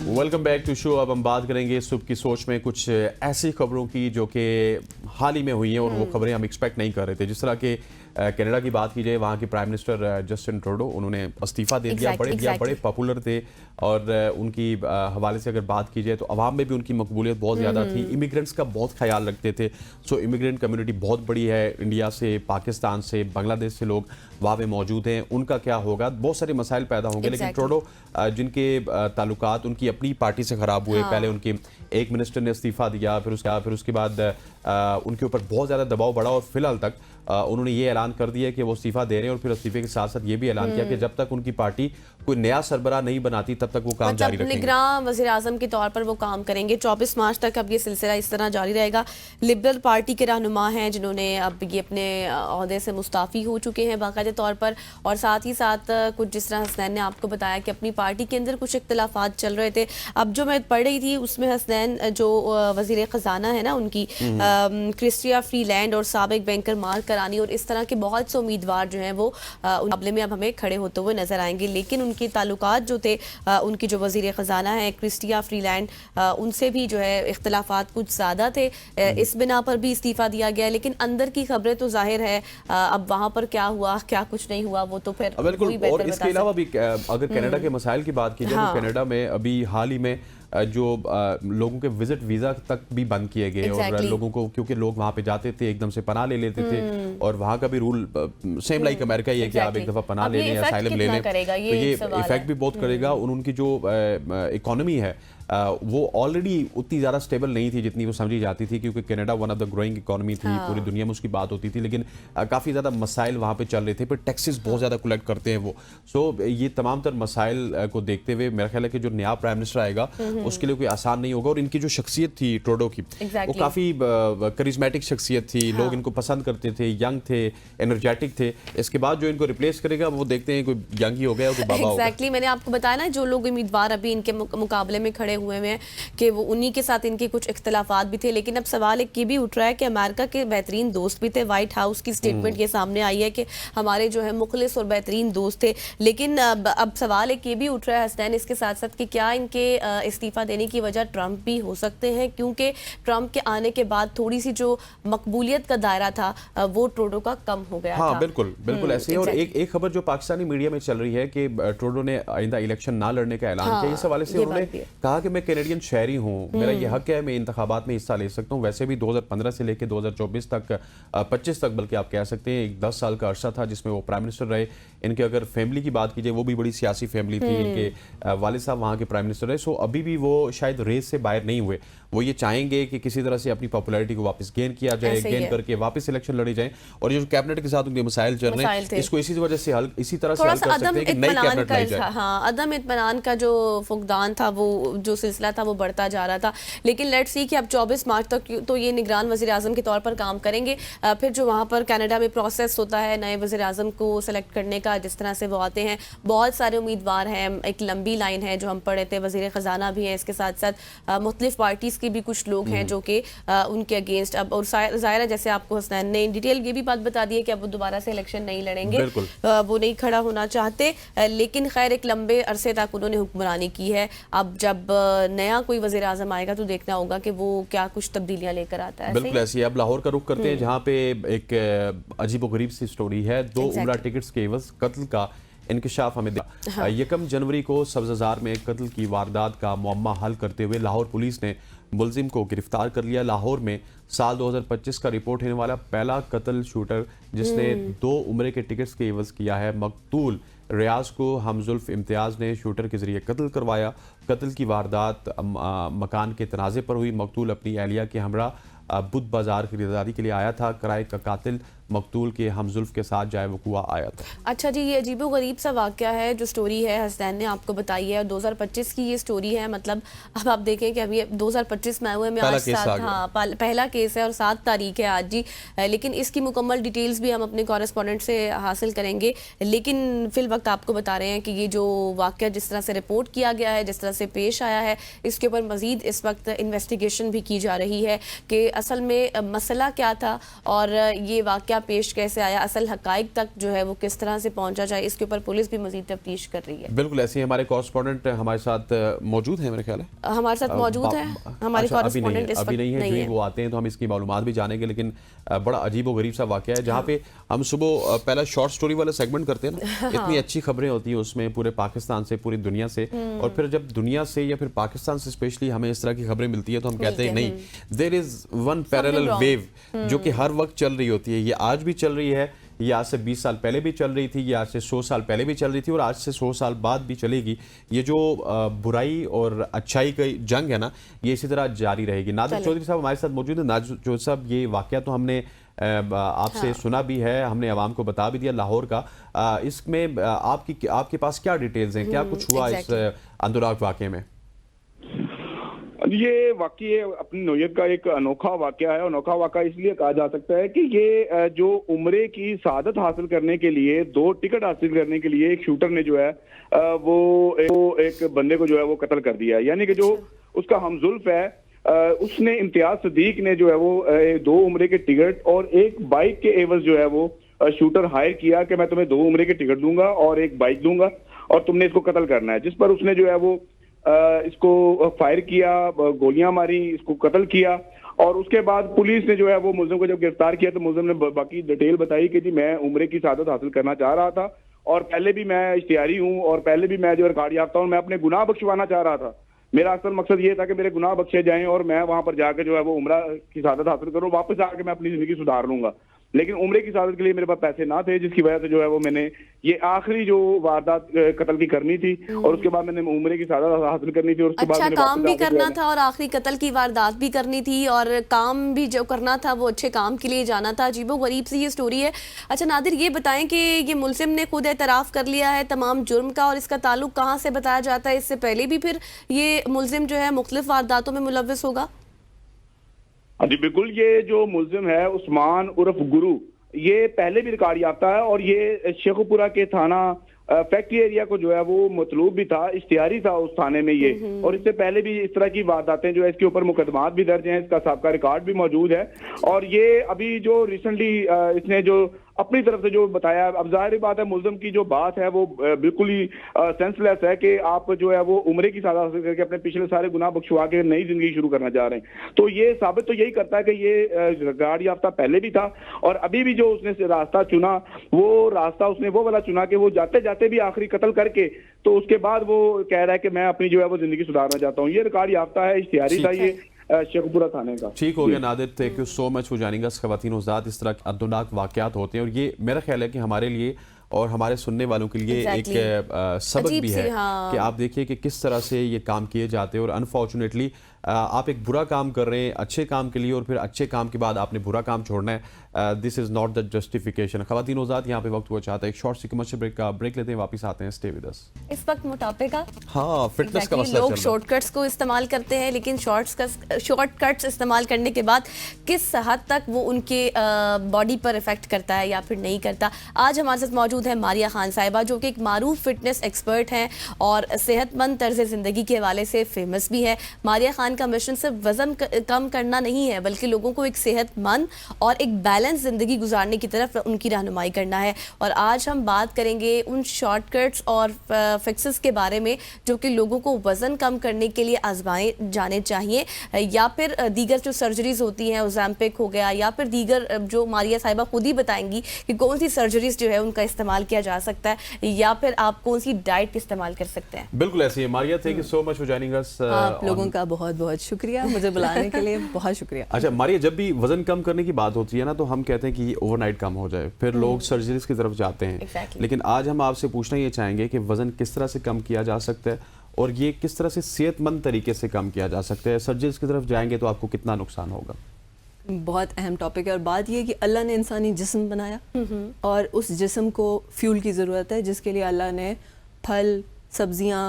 Welcome back to show. अब हम बात करेंगे सुबह की सोच में कुछ ऐसी खबरों की जो कि हाल ही में हुई हैं और वो खबरें हम एक्सपेक्ट नहीं कर रहे थे। जिस तरह के कनाडा की बात की जाए, वहाँ के प्राइम मिनिस्टर जस्टिन ट्रूडो उन्होंने इस्तीफा दे दिया, बड़े पॉपुलर थे और उनकी हवाले से अगर बात की जाए तो अवाम में भी उनकी मकबूलियत बहुत ज़्यादा थी, इमिग्रेंट्स का बहुत ख्याल रखते थे। सो इमिग्रेंट कम्युनिटी बहुत बड़ी है, इंडिया से, पाकिस्तान से, बांग्लादेश से लोग वहाँ पे मौजूद हैं, उनका क्या होगा, बहुत सारे मसाइल पैदा होंगे। लेकिन ट्रूडो जिनके ताल्लुकात उनकी अपनी पार्टी से ख़राब हुए, पहले उनके एक मिनिस्टर ने इस्तीफा दिया, फिर उसके बाद उनके ऊपर बहुत ज़्यादा दबाव बढ़ा और फिलहाल तक उन्होंने ये ऐलान कर दिया कि वो इस्तीफा दे रहे हैं और फिर इस्तीफे के साथ साथ ये भी ऐलान किया कि जब तक उनकी पार्टी कोई नया सरबराह नहीं बनाती तब तक वो काम जारी रखेंगे। निगरान वज़ीर आज़म के तौर पर वो काम करेंगे। 24 मार्च तक अब ये सिलसिला इस तरह जारी रहेगा। लिबरल पार्टी के रहनुमा हैं जिन्होंने अब ये अपने ओहदे से मुस्ताफ़ी हो चुके हैं बाकायदे तौर पर, और साथ ही साथ कुछ जिस तरह हसनैन ने आपको बताया कि अपनी पार्टी के अंदर कुछ इख्तलाफात चल रहे थे। अब जो मैं पढ़ रही थी उसमें हसनैन जो वज़ीर ख़जाना है ना उनकी, क्रिस्टिया फ्रीलैंड और साबिक बैंकर मार्क करानी और इस तरह के बहुत से उम्मीदवार जो हैं वो मुकाबले में अब हमें खड़े होते हुए नजर आएंगे। लेकिन उनके ताल्लुकात जो थे, उनकी जो वज़ीर ख़जाना है क्रिस्टिया फ्रीलैंड, उनसे भी जो है इख्तलाफात कुछ ज़्यादा थे, इस बिना पर भी इस्तीफ़ा दिया गया। लेकिन अंदर की खबरें तो जाहिर है अब वहाँ पर क्या हुआ क्या कुछ नहीं हुआ वो तो फिर बिल्कुल। और इसके अलावा भी अगर कनाडा के मसाइल की बात की जाए तो कनाडा में अभी हाल ही में जो लोगों के विजिट वीजा तक भी बंद किए गए और लोगों को, क्योंकि लोग वहां पे जाते थे एकदम से पनाह ले लेते थे और वहां का भी रूल सेम लाइक अमेरिका ही है कि आप एक दफा पनाह ले लें, असाइलम ले लें, तो ये इफेक्ट भी बहुत करेगा। और उनकी जो इकोनॉमी है वो ऑलरेडी उतनी ज़्यादा स्टेबल नहीं थी जितनी वो समझी जाती थी, क्योंकि Canada one of the growing economy थी, पूरी दुनिया में उसकी बात होती थी। लेकिन काफ़ी ज़्यादा मसाइल वहाँ पे चल रहे थे, पर टैक्सेस बहुत ज़्यादा कलेक्ट करते हैं वो। सो ये तमाम तर मसाइल को देखते हुए मेरा ख्याल है कि जो नया प्राइम मिनिस्टर आएगा उसके लिए कोई आसान नहीं होगा। और इनकी जो शख्सियत थी ट्रूडो की, वो काफ़ी करिश्मेटिक शख्सियत थी, लोग इनको पसंद करते थे, यंग थे, एनर्जेटिक थे। इसके बाद जो इनको रिप्लेस करेगा वो देखते हैं कोई यंग ही हो गया, कोई बाबा होगा। एग्जैक्टली, मैंने आपको बताया ना जो लोग उम्मीदवार अभी इनके मुकाबले में खड़े हुए हैं कि वो उन्हीं के साथ इनके कुछ इख्तलाफात भी थे। लेकिन अब सवाल एक ये भी उठ रहा है कि अमेरिका के बेहतरीन दोस्त भी थे, व्हाइट हाउस की स्टेटमेंट ये सामने आई है कि हमारे जो है मुखलिस और बेहतरीन दोस्त थे। लेकिन अब सवाल एक ये भी उठ रहा है हसनैन इसके साथ साथ कि क्या इनके इस्तीफा देने की वजह ट्रंप भी हो सकते हैं, क्योंकि ट्रंप के आने के बाद थोड़ी सी जो मकबूलियत का दायरा था वो ट्रूडो का कम हो गया था। बिल्कुल बिल्कुल ऐसे ही। और एक खबर जो पाकिस्तानी मीडिया में चल रही है कि ट्रूडो ने आइंदा इलेक्शन ना लड़ने का ऐलान किया। इस हवाले से उन्होंने कहा कि मैं कैनेडियन शहरी हूं, मेरा ये हक है, मैं इंतखाबात में हिस्सा ले सकता हूं। वैसे भी 2015 से लेकर 2024 तक 25 तक बल्कि आप कह सकते हैं एक 10 साल का अरसा था जिसमें वो प्राइम मिनिस्टर रहे। इनके अगर फैमिली की बात की जाए वो भी बड़ी सियासी फैमिली थी, इनके वालिद साहब वहाँ के प्राइम मिनिस्टर रहे। सो अभी भी वो शायद रेस से बाहर नहीं हुए। वो ये चाहेंगे कि किसी तरह से अपनी पॉपुलैरिटी को वापस गेन किया जाए, गेन करके वापस इलेक्शन लड़े जाए। और ये जो कैबिनेट के साथ उनके मसाइल चल रहे हैं इसको इसी वजह से हल, इसी तरह से हल कर सकते हैं कि नई कैबिनेट लाई जाए। हाँ, अदम इत्मीनान का जो फुकदान था, वो जो सिलसिला था वो बढ़ता जा रहा था। लेकिन लेट्स सी कि अब 24 मार्च तक तो ये निगरान वज़ीर आज़म के तौर पर काम करेंगे। फिर जो वहाँ पर कनाडा में प्रोसेस होता है नए वज़ीर आज़म को सेलेक्ट करने का, जिस तरह से वो आते हैं, बहुत सारे उम्मीदवार हैं, एक लंबी लाइन है जो हम पढ़े थे, वज़ीर ख़जाना भी हैं, इसके साथ साथ मुख्तलिफ पार्टीज़ के भी कुछ लोग हैं जो कि उनके अगेंस्ट अब, और ज़ाहिर है जैसे आपको हसनैन ने इन डिटेल ये भी बात बता दी है कि अब वो दोबारा से इलेक्शन नहीं लड़ेंगे, वो नहीं खड़ा होना चाहते। लेकिन खैर एक लंबे अरसे तक उन्होंने हुक्मरानी की है। अब जब नया कोई वज़ीर आज़म आएगा तो देखना होगा कि वो क्या कुछ तब्दीलियां लेकर आता है। बिल्कुल ऐसी है। अब लाहौर का रुख करते हैं जहाँ पे एक अजीबोगरीब सी स्टोरी है। 2 उम्रा टिकट्स के एवज कत्ल का इंकशाफ हमें दिया। 1 जनवरी को सब्ज़ार में कत्ल की वारदात का मुअम्मा हल करते हुए लाहौर पुलिस ने मुलजिम को गिरफ्तार कर लिया। लाहौर में साल 2025 का रिपोर्ट होने वाला पहला कत्ल शूटर जिसने 2 उम्रे के टिकट्स के एवज किया है। मकतूल रियाज को हमजुल्फ इम्तियाज़ ने शूटर के ज़रिए कत्ल करवाया। कत्ल की वारदात मकान के तनाज़े पर हुई। मकतूल अपनी अहलिया के हमरा बुध बाजार खरीदारी के लिए आया था। किराए का कातिल मकतूल के हमजुल्फ के साथ जाए वकुआ आया था। अच्छा जी, ये अजीबोगरीब सा वाक़या है जो स्टोरी है हसनैन ने आपको बताई है। 2025 की ये स्टोरी है। मतलब अब आप देखें कि अभी 2025 में हुए में आज 7 पहला केस है और 7 तारीख है आज जी। लेकिन इसकी मुकम्मल डिटेल्स भी हम अपने कॉरेस्पॉन्डेंट से हासिल करेंगे। लेकिन फिल वक्त आपको बता रहे हैं कि ये जो वाक़या जिस तरह से रिपोर्ट किया गया है, जिस तरह से पेश आया है, इसके ऊपर मज़ीद इस वक्त इन्वेस्टिगेशन भी की जा रही है कि असल में मसला क्या था और ये वाक़या पेश कैसे आया, असल हकाइक तक जो है वो किस तरह से पहुंचा जाए, इसके ऊपर पुलिस भी मजीद तफ्तीश कर रही है। बिल्कुल ऐसे ही हमारे कॉरेस्पॉन्डेंट हमारे साथ मौजूद हैं, मेरे ख्याल है हमारे साथ मौजूद है हमारे कॉरेस्पॉन्डेंट। अभी नहीं है, जो वो आते हैं तो हम इसकी मालूमात भी जानेंगे। लेकिन बड़ा अजीब व गरीब सा वाक़या है जहाँ पे हम सुबह पहला शॉर्ट स्टोरी वाला सेगमेंट करते हैं ना, इतनी अच्छी खबरें होती हैं उसमें पूरे पाकिस्तान से, पूरी दुनिया से, और फिर जब दुनिया से या फिर पाकिस्तान से स्पेशली हमें इस तरह की खबरें मिलती है तो हम कहते हैं नहीं, there is one parallel wave जो कि हर वक्त चल रही होती है। ये आज भी चल रही है, ये आज से 20 साल पहले भी चल रही थी, ये आज से 100 साल पहले भी चल रही थी और आज से 100 साल बाद भी चलेगी। ये जो बुराई और अच्छाई की जंग है ना, ये इसी तरह जारी रहेगी। नादिर चौधरी साहब हमारे साथ मौजूद है। नादिर चौधरी साहब, ये वाकया तो हमने आपसे सुना भी है, हमने आवाम को बता भी दिया लाहौर का। इसमें आपके पास क्या डिटेल्स हैं, क्या कुछ हुआ इस अंदुराग वाकये में? ये वाकई अपनी नौयत का एक अनोखा वाकया है। अनोखा वाकया इसलिए कहा जा सकता है कि ये जो उम्रे की शहादत हासिल करने के लिए, 2 टिकट हासिल करने के लिए एक शूटर ने जो है वो एक बंदे को जो है वो कत्ल कर दिया है। यानी कि जो उसका हमजुल्फ है, उसने इम्तियाज सदीक ने जो है वो 2 उम्रे के टिकट और एक बाइक के एवज जो है वो शूटर हायर किया कि मैं तुम्हें 2 उम्रे के टिकट दूंगा और एक बाइक दूंगा और तुमने इसको कत्ल करना है। जिस पर उसने जो है वो इसको फायर किया, गोलियां मारी, इसको कत्ल किया। और उसके बाद पुलिस ने जो है वो मुलजिम को जब गिरफ्तार किया तो मुलजिम ने बाकी डिटेल बताई कि जी मैं उम्रे की शहादत हासिल करना चाह रहा था और पहले भी मैं इश्तिहारी हूँ और पहले भी मैं जो रिकॉर्ड याफ्ता हूँ, मैं अपने गुनाह बख्शवाना चाह रहा था। मेरा असल मकसद ये था कि मेरे गुनाह बख्शे जाएं और मैं वहां पर जाकर जो है वो उम्रा की शहादत हासिल करूँ, वापस आके मैं अपनी जिंदगी सुधार लूंगा। लेकिन उम्रे की शहादत के लिए मेरे पास पैसे ना थे, जिसकी वजह से जो है वो मैंने ये आखिरी जो वारदात कत्ल की करनी थी और उसके बाद मैंने उम्रे की शहादत हासिल करनी थी और उसके बाद काम भी करना था और आखिरी कत्ल की वारदात भी करनी थी और काम भी जो करना था वो अच्छे काम के लिए जाना था। अजीबोगरीब सी ये स्टोरी है। अच्छा नादिर, ये बताएं कि ये मुलजिम ने खुद एतराफ़ कर लिया है तमाम जुर्म का और इसका ताल्लुक कहाँ से बताया जाता है? इससे पहले भी फिर ये मुलजिम जो है मुख्तलिफ वारदातों में मुलव्विस होगा? जी बिल्कुल, ये जो मुलजिम है उस्मान उर्फ गुरु, ये पहले भी रिकॉर्ड याफ्ता है और ये शेखुपुरा के थाना फैक्ट्री एरिया को जो है वो मतलूब भी था, इश्तिहारी था उस थाने में ये। और इससे पहले भी इस तरह की वारदातें जो है इसके ऊपर मुकदमात भी दर्ज हैं, इसका साबका रिकॉर्ड भी मौजूद है। और ये अभी जो रिसेंटली इसने जो अपनी तरफ से जो बताया, अब जाहिर बात है मुलजिम की जो बात है वो बिल्कुल ही सेंसलेस है कि आप जो है वो उम्रे की सजा हासिल करके अपने पिछले सारे गुनाह बख्शवा के नई जिंदगी शुरू करना चाह रहे हैं। तो ये साबित तो यही करता है कि ये रिकॉर्ड याफ्ता पहले भी था और अभी भी जो उसने रास्ता चुना वो रास्ता उसने वो वाला चुना कि वो जाते जाते भी आखिरी कत्ल करके तो उसके बाद वो कह रहा है कि मैं अपनी जो है वो जिंदगी सुधारना चाहता हूँ। ये रिकॉर्ड याफ्ता है, इश्तिहारी था ये शेखपुरा थाने का। ठीक हो गया Nadir, thank you so much for joining अस। ख़वातीन हज़रात, इस तरह के अर्दनाक वाक़यात होते हैं और ये मेरा ख्याल है कि हमारे लिए और हमारे सुनने वालों के लिए एक सबक भी है कि आप देखिए कि किस तरह से ये काम किए जाते हैं और अनफॉर्चुनेटली आप एक बुरा काम कर रहे हैं अच्छे काम के लिए और फिर अच्छे काम के बाद आपने बुरा काम छोड़ना है। This is not the justification. ख़वातीन हज़रात, यहाँ पे वक्त हुआ चाहता है एक शॉर्ट सी कमर्शियल ब्रेक लेते हैं, वापस आते हैं। स्टे विद अस। इस वक्त मोटापे का फिटनेस का मसला लोग शॉर्टकट्स को इस्तेमाल करते हैं, लेकिन शॉर्टकट्स इस्तेमाल करने के बाद किस हद तक वो उनके बॉडी पर इफेक्ट करता है या फिर नहीं करता। आज हमारे साथ मौजूद है मारिया खान साहिबा, जो कि एक मारूफ फिटनेस एक्सपर्ट हैं और सेहतमंद तर्ज ज़िंदगी के हवाले से फेमस भी है। मारिया खान का मिशन सिर्फ वजन कम करना नहीं है, बल्कि लोगों को एक सेहतमंद और एक बैलेंस ज़िंदगी गुजारने की तरफ उनकी रहनुमाई करना है। और आज हम बात करेंगे उन शॉर्टकट्स और फिक्सेस के बारे में जो कि लोगों को वज़न कम करने के लिए आजमाए जाने चाहिए, या फिर दीगर जो सर्जरीज होती हैं, ओज़ैम्पिक हो गया या फिर दीगर जो मारिया साहिबा खुद ही बताएंगी कि कौन सी सर्जरीज जो है उनका इस्तेमाल इस्तेमाल किया जा सकता है, या फिर आप कौन सी डाइट इस्तेमाल कर सकते हैं? बिल्कुल ऐसे ही है। Maria, thank you so much for joining अस। आप लोगों का बहुत बहुत शुक्रिया, मुझे बुलाने के लिए बहुत शुक्रिया। अच्छा मारिया, जब भी वजन कम करने की बात होती है ना, तो हम कहते हैं कि ये ओवरनाइट कम हो जाए, फिर लोग सर्जरीज की तरफ जाते हैं। Exactly. लेकिन आज हम आपसे पूछना ये चाहेंगे कि वजन किस तरह से कम किया जा सकता है और ये किस तरह से सेहतमंद तरीके से कम किया जा सकता है। सर्जरीज की तरफ जाएंगे तो आपको कितना नुकसान होगा? बहुत अहम टॉपिक है, और बात ये है कि अल्लाह ने इंसानी जिस्म बनाया और उस जिस्म को फ्यूल की ज़रूरत है, जिसके लिए अल्लाह ने फल, सब्जियां,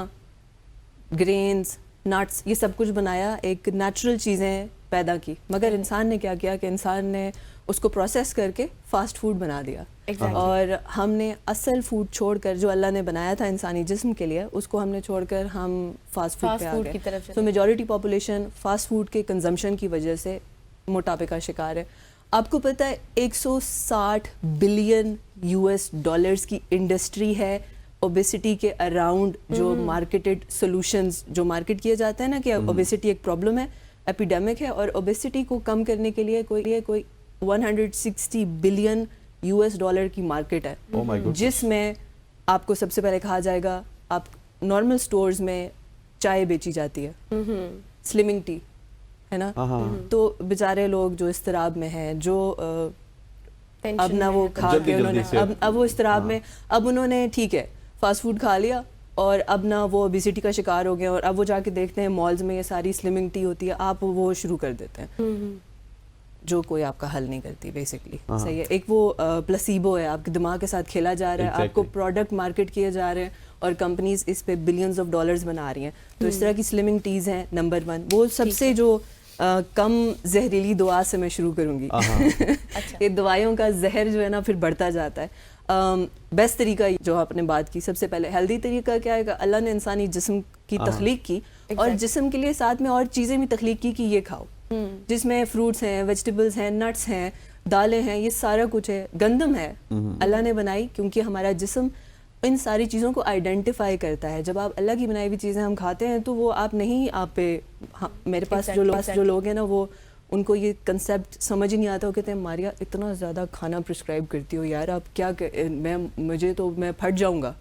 ग्रेन्स, नट्स, ये सब कुछ बनाया, एक नेचुरल चीज़ें पैदा की। मगर इंसान ने क्या किया कि इंसान ने उसको प्रोसेस करके फास्ट फूड बना दिया। Exactly. और हमने असल फूड छोड़कर, जो अल्लाह ने बनाया था इंसानी जिस्म के लिए, उसको हमने छोड़कर हम फास्ट फूड पे आ फूड की तरफ गए। चले। तो मेजॉरिटी पॉपुलेशन फास्ट फूड के कंजम्पशन की वजह से मोटापे का शिकार है। आपको पता है 160 बिलियन US डॉलर्स की इंडस्ट्री है ओबेसिटी के अराउंड, जो मार्केटेड सॉल्यूशंस जो मार्केट किए जाते हैं ना, कि ओबेसिटी एक प्रॉब्लम है, एपिडेमिक है, और ओबेसिटी को कम करने के लिए कोई 160 बिलियन US डॉलर की मार्केट है। Oh my goodness. जिसमें आपको सबसे पहले कहा जाएगा, आप नॉर्मल स्टोर्स में चाय बेची जाती है, स्लिमिंग टी, है ना। तो बेचारे लोग जो इस्तराब में हैं, जो अब ना वो खा जल्दी के उन्होंने से अब वो इस्तराब में, अब उन्होंने ठीक है फास्ट फूड खा लिया और अब ना वो ओबेसिटी का शिकार हो गए, और अब वो जाके देखते हैं मॉल्स में ये सारी स्लिमिंग टी होती है, आप वो शुरू कर देते हैं, जो कोई आपका हल नहीं करती बेसिकली। सही है, एक वो प्लेसिबो है, आपके दिमाग के साथ खेला जा रहा है। Exactly. आपको प्रोडक्ट मार्केट किए जा रहे हैं और कंपनीज इस पे बिलियंस ऑफ डॉलर्स बना रही हैं। तो इस तरह की स्लिमिंग टीज हैं नंबर 1। वो सबसे जो कम जहरीली दुआ से मैं शुरू करूंगी। ये दवाइयों का जहर जो है ना फिर बढ़ता जाता है। बेस्ट तरीका जो आपने बात की, सबसे पहले हेल्दी तरीका क्या है? अल्लाह ने इंसानी जिस्म की तख्लीक की, और जिस्म के लिए साथ में और चीज़ें भी तख्लीक की कि ये खाओ, जिसमें फ्रूट्स हैं, वेजिटेबल्स हैं, नट्स हैं, दालें हैं, ये सारा कुछ है। गंदम है, अल्लाह ने बनाई, क्योंकि हमारा जिस्म इन सारी चीज़ों को आइडेंटिफाई करता है। जब आप अल्लाह की बनाई हुई चीज़ें हम खाते हैं तो वो आप नहीं, आप पे मेरे पास जो लोग हैं ना, वो उनको ये कंसेप्ट समझ ही नहीं आता। वो कहते हैं मारिया इतना ज़्यादा खाना प्रिस्क्राइब करती हो यार, आप क्या मैं फट जाऊँगा,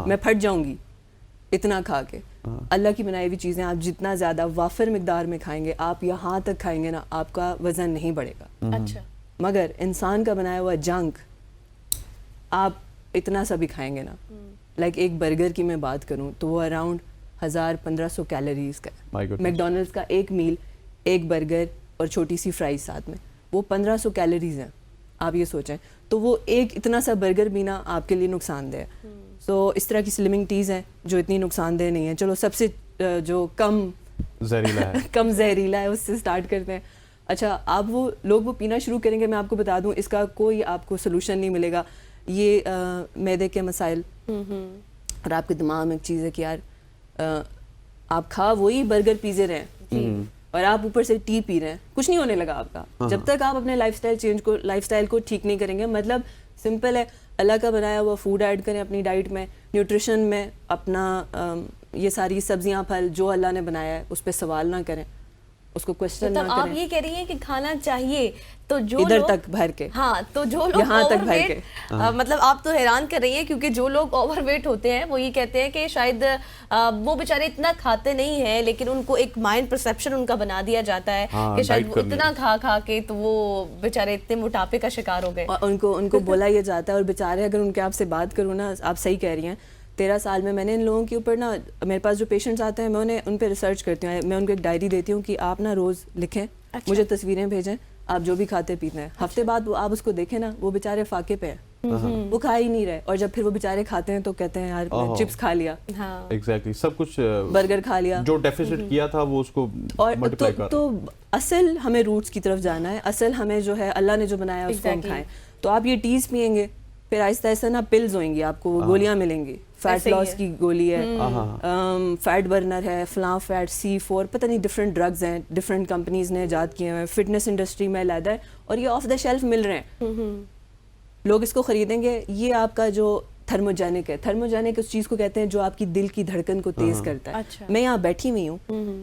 मैं फट जाऊँगी इतना खा के। अल्लाह की बनाई हुई चीज़ें आप जितना ज़्यादा वाफर मिकदार में खाएंगे, आप यहाँ तक खाएंगे ना, आपका वज़न नहीं बढ़ेगा। अच्छा। मगर इंसान का बनाया हुआ जंक आप इतना सा भी खाएंगे ना, लाइक एक बर्गर की मैं बात करूं तो वो अराउंड 1000-1500 कैलोरीज का है। मैकडोनल्ड्स का एक मील, एक बर्गर और छोटी सी फ्राइज साथ में, वो 1500 कैलोरीज हैं। आप ये सोचें तो वो एक इतना सा बर्गर भी ना आपके लिए नुकसानदेह है। सो इस तरह की स्लिमिंग टीज़ हैं जो इतनी नुकसानदेह नहीं है। चलो सबसे जो कम जहरीला है कम जहरीला है उससे स्टार्ट करते हैं। अच्छा, आप वो लोग वो पीना शुरू करेंगे, मैं आपको बता दूं इसका कोई आपको सोल्यूशन नहीं मिलेगा। ये मैदे के मसाइल, और आपके दिमाग में एक चीज़ है कि यार आप खा वही बर्गर पिज़्ज़े रहे हैं और आप ऊपर से टी पी रहे हैं, कुछ नहीं होने लगा आपका जब तक आप अपने लाइफस्टाइल को ठीक नहीं करेंगे। मतलब सिंपल है, अल्लाह का बनाया हुआ फूड ऐड करें अपनी डाइट में, न्यूट्रिशन में अपना ये सारी सब्जियां फल जो अल्लाह ने बनाया है उस पर सवाल ना करें, उसको क्वेश्चन ना करें। आप ये कह रही हैं कि खाना चाहिए तो जो इधर तक भर के, हाँ, तो जो लोग यहाँ तक भर के, मतलब आप तो हैरान कर रही हैं क्योंकि जो लोग ओवरवेट होते हैं वो ये कहते हैं कि शायद वो बेचारे इतना खाते नहीं हैं, लेकिन उनको एक माइंड परसेप्शन उनका बना दिया जाता है कि शायद वो इतना खा खा के तो वो बेचारे इतने मोटापे का शिकार हो गए। उनको बोला ये जाता है, और बेचारे अगर उनके आपसे बात करूँ ना, आप सही कह रही हैं, 13 साल में मैंने इन लोगों के ऊपर ना, मेरे पास जो पेशेंट्स आते हैं मैं उन्हें उन पर रिसर्च करती हूँ, मैं उनको एक डायरी देती हूँ कि आप ना रोज़ लिखें, मुझे तस्वीरें भेजें आप जो भी खाते पीते हैं। हफ्ते बाद वो आप उसको देखें ना, वो बेचारे फाके पे हैं, वो खा ही नहीं रहे, और जब फिर वो बेचारे खाते हैं तो कहते हैं यार मैं चिप्स खा लिया, एग्जैक्टली सब कुछ बर्गर खा लिया, जो डेफिसिट किया था वो उसको मल्टीप्लाई कर। तो असल हमें रूट्स की तरफ जाना है, असल हमें जो है अल्लाह ने जो बनाया है उसको हम खाएं। तो आप ये टीज पियेंगे, फिर आहिस्ता आहिस्ता ना पिल्स होंगी, आपको गोलियां मिलेंगी, फैट लॉस की गोली है, फैट बर्नर है, फ्लां फैट, C4, पता नहीं डिफरेंट ड्रग्स हैं, डिफरेंट कंपनीज ने ईजाद किए हैं, फिटनेस इंडस्ट्री में अलहदा है, और ये ऑफ द शेल्फ मिल रहे हैं, लोग इसको खरीदेंगे। ये आपका जो थर्मोजेनिक है, थर्मोजेनिक उस चीज़ को कहते हैं जो आपकी दिल की धड़कन को तेज करता है। अच्छा। मैं यहाँ बैठी हुई हूँ,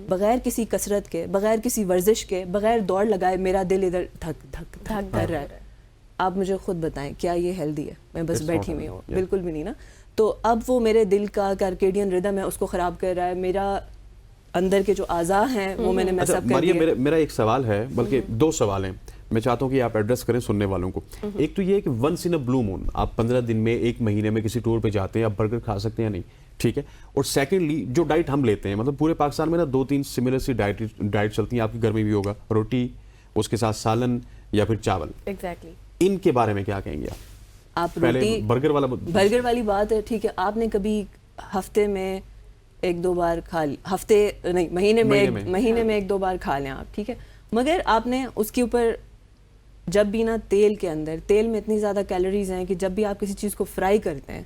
बगैर किसी कसरत के, बगैर किसी वर्जिश के, बगैर दौड़ लगाए मेरा दिल इधर धक धक धक कर रहा है, आप मुझे खुद बताएं क्या ये हेल्दी है? मैं बस It's बैठी not हुई हूँ, healthy, yeah. बिल्कुल भी नहीं ना। तो अब वो मेरे दिल का कार्केडियन रिदम है उसको ख़राब कर रहा है, मेरा अंदर के जो आज़ा हैं वो मैंने अच्छा मैसअप कर मारिया, दिए। मेरा एक सवाल है, बल्कि दो सवाल हैं, मैं चाहता हूँ कि आप एड्रेस करें सुनने वालों को। एक तो ये है कि once in a blue moon आप 15 दिन में, एक महीने में किसी टूर पे जाते हैं, आप बर्गर खा सकते हैं या नहीं, ठीक है। और सेकेंडली जो डाइट हम लेते हैं, मतलब पूरे पाकिस्तान में ना 2-3 सिमिलर सी डाइट चलती हैं, आपके घर में भी होगा, रोटी उसके साथ सालन या फिर चावल, एग्जैक्टली। इनके बारे में क्या कहेंगे आप? रोटी बर्गर वाली बात है, ठीक है। आपने कभी हफ्ते में 1-2 बार खा ली, हफ्ते नहीं महीने में 1-2 बार खा लें आप, ठीक है। मगर आपने उसके ऊपर जब भी ना तेल में इतनी ज़्यादा कैलोरीज हैं कि जब भी आप किसी चीज़ को फ्राई करते हैं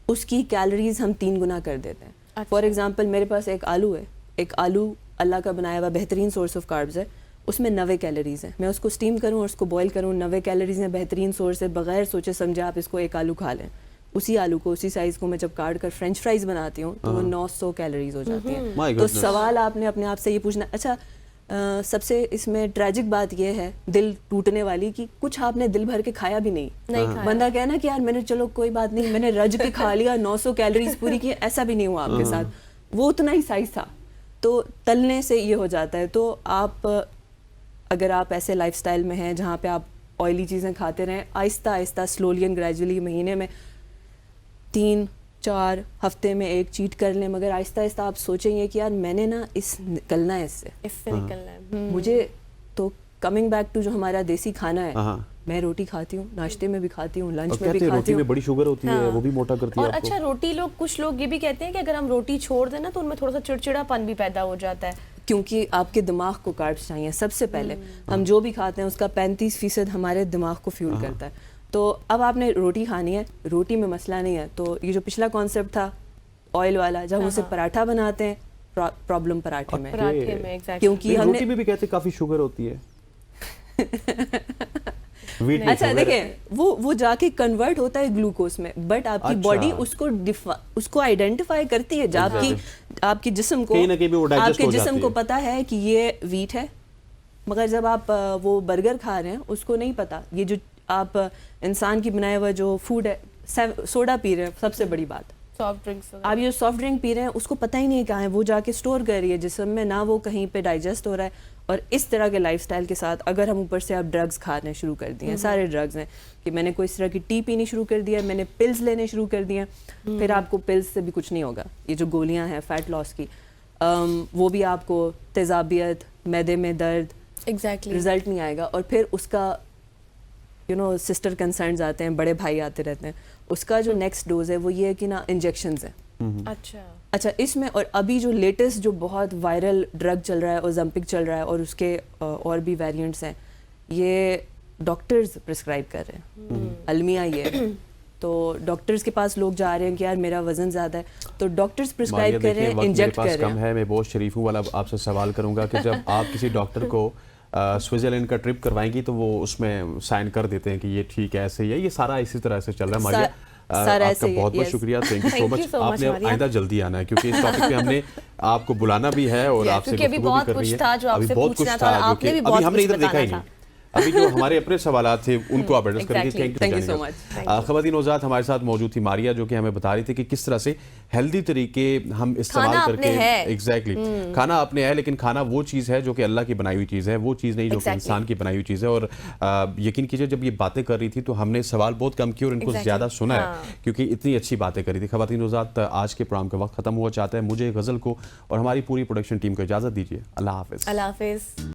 उसकी कैलोरीज हम 3 गुना कर देते हैं। फॉर एग्जांपल मेरे पास एक आलू है, एक आलू अल्लाह का बनाया हुआ बेहतरीन सोर्स ऑफ कार्ब्स है, उसमें 90 कैलोरीज हैं। मैं उसको स्टीम करूं और उसको बॉईल करूं, 90 कैलोरीज हैं, बेहतरीन सोर्स है, बगैर सोचे समझे आप इसको एक आलू खा लें। उसी आलू को, उसी साइज को मैं जब काट कर फ्रेंच फ्राइज बनाती हूँ तो वो 900 कैलोरीज हो जाती हैं। तो सवाल आपने अपने आप से ये पूछना, अच्छा सबसे इसमें ट्रेजिक बात ये है दिल टूटने वाली कि कुछ आपने दिल भर के खाया भी नहीं खाया। बंदा कहना कि यार मैंने चलो कोई बात नहीं मैंने रज के खा लिया, 900 कैलोरीज पूरी की, ऐसा भी नहीं हुआ आपके साथ, वो उतना ही साइज था। तो तलने से ये हो जाता है। तो आप अगर आप ऐसे लाइफस्टाइल में हैं जहाँ पे आप ऑयली चीज़ें खाते रहें, Aahista Aahista slowly and gradually, महीने में 3-4 हफ्ते में एक चीट कर लें, मगर आहिस्ता आहिस्ता आप सोचेंगे कि यार मैंने ना निकलना है इससे निकलना है। मुझे तो कमिंग बैक टू जो हमारा देसी खाना है, मैं रोटी खाती हूँ, नाश्ते में भी खाती हूँ, लंच में भी खाती रोटी हूँ। में बड़ी शुगर होती है, वो भी मोटा करती है और आपको। अच्छा रोटी कुछ लोग ये भी कहते हैं कि अगर हम रोटी छोड़ दें ना तो उनमें थोड़ा सा चिड़चिड़ापन भी पैदा हो जाता है, क्योंकि आपके दिमाग को कार्ब्स चाहिए। सबसे पहले हम जो भी खाते हैं उसका 35% हमारे दिमाग को फ्यूल करता है। तो अब आपने रोटी खानी है, रोटी में मसला नहीं है। तो ये जो पिछला कॉन्सेप्ट था ऑयल वाला, जब हम उसे पराठा बनाते हैं, प्रॉब्लम पराठे में, exactly। क्योंकि हमने रोटी में भी कहते काफी शुगर होती है। अच्छा देखें, वो जाके कन्वर्ट होता है ग्लूकोज में, बट आपकी बॉडी उसको आइडेंटिफाई करती है। आपकी जिस्म को पता है कि ये वीट है, मगर जब आप वो बर्गर खा रहे हैं उसको नहीं पता। ये जो आप इंसान की बनाया हुआ जो फूड है, सोडा पी रहे हैं, सबसे बड़ी बात सॉफ्ट ड्रिंक्स, आप ये सॉफ्ट ड्रिंक पी रहे हैं उसको पता ही नहीं है कहाँ है, वो जाके स्टोर कर रही है जिस्म में, ना वो कहीं पे डाइजेस्ट हो रहा है। और इस तरह के लाइफस्टाइल के साथ अगर हम ऊपर से आप ड्रग्स खाने शुरू कर दिए हैं, सारे ड्रग्स हैं कि मैंने कोई इस तरह की टी पीनी शुरू कर दिया, मैंने पिल्स लेने शुरू कर दिए, फिर आपको पिल्स से भी कुछ नहीं होगा। ये जो गोलियां हैं फैट लॉस की, वो भी आपको तेजाबियत, मैदे में दर्द, रिजल्ट नहीं आएगा। और फिर उसका सिस्टर कंसर्न्स आते हैं, बड़े भाई आते रहते हैं, उसका जो नेक्स्ट डोज है वो ये है कि ना इंजेक्शंस है। अच्छा इसमें, और अभी जो लेटेस्ट जो बहुत वायरल ड्रग चल रहा है, ओज़ेम्पिक चल रहा है, और उसके और भी वेरिएंट्स हैं, ये डॉक्टर्स प्रिस्क्राइब कर रहे हैं, अलमिया ये। तो डॉक्टर्स के पास लोग जा रहे हैं कि यार मेरा वजन ज़्यादा है, तो डॉक्टर्स प्रिस्क्राइब कर रहे हैं, इंजेक्ट कर रहे हैं। कम है, मैं बहुत शरीफ हूँ वाला आपसे सवाल करूंगा कि जब आप किसी डॉक्टर को स्विट्जरलैंड का ट्रिप करवाएंगी तो वो उसमें साइन कर देते हैं कि ये ठीक है, ऐसे ही है, ये सारा इसी तरह से चल रहा है। मारिया आपका बहुत बहुत शुक्रिया, थैंक यू सो मच। आपने आइंदा जल्दी आना है क्योंकि इस टॉपिक पे हमने आपको बुलाना भी है और आपसे अभी बहुत कुछ था जो आपसे पूछना था, आपने भी अभी हमने इधर देखा ही था। नहीं। अभी जो हमारे अपने सवालात थे उनको आप एड्रेस करेंगे। Thank you so much. खवातीन नौज़ात हमारे साथ मौजूद थी मारिया, जो कि हमें बता रही थी कि किस तरह से हेल्दी तरीके हम इस्तेमाल करके, एग्जैक्टली खाना अपने है, लेकिन खाना वो चीज़ है जो कि अल्लाह की बनाई हुई चीज़ है, वो चीज़ नहीं जो कि इंसान की बनाई हुई चीज़ है। और यकीन कीजिए जब ये बातें कर रही थी तो हमने सवाल बहुत कम किए और इनको ज़्यादा सुना है क्योंकि इतनी अच्छी बातें करी थी। खवातीन नौज़ात आज के प्रोग्राम का वक्त खत्म हुआ चाहता है, मुझे गज़ल को और हमारी पूरी प्रोडक्शन टीम को इजाज़त दीजिए। अल्लाह हाफ़िज़।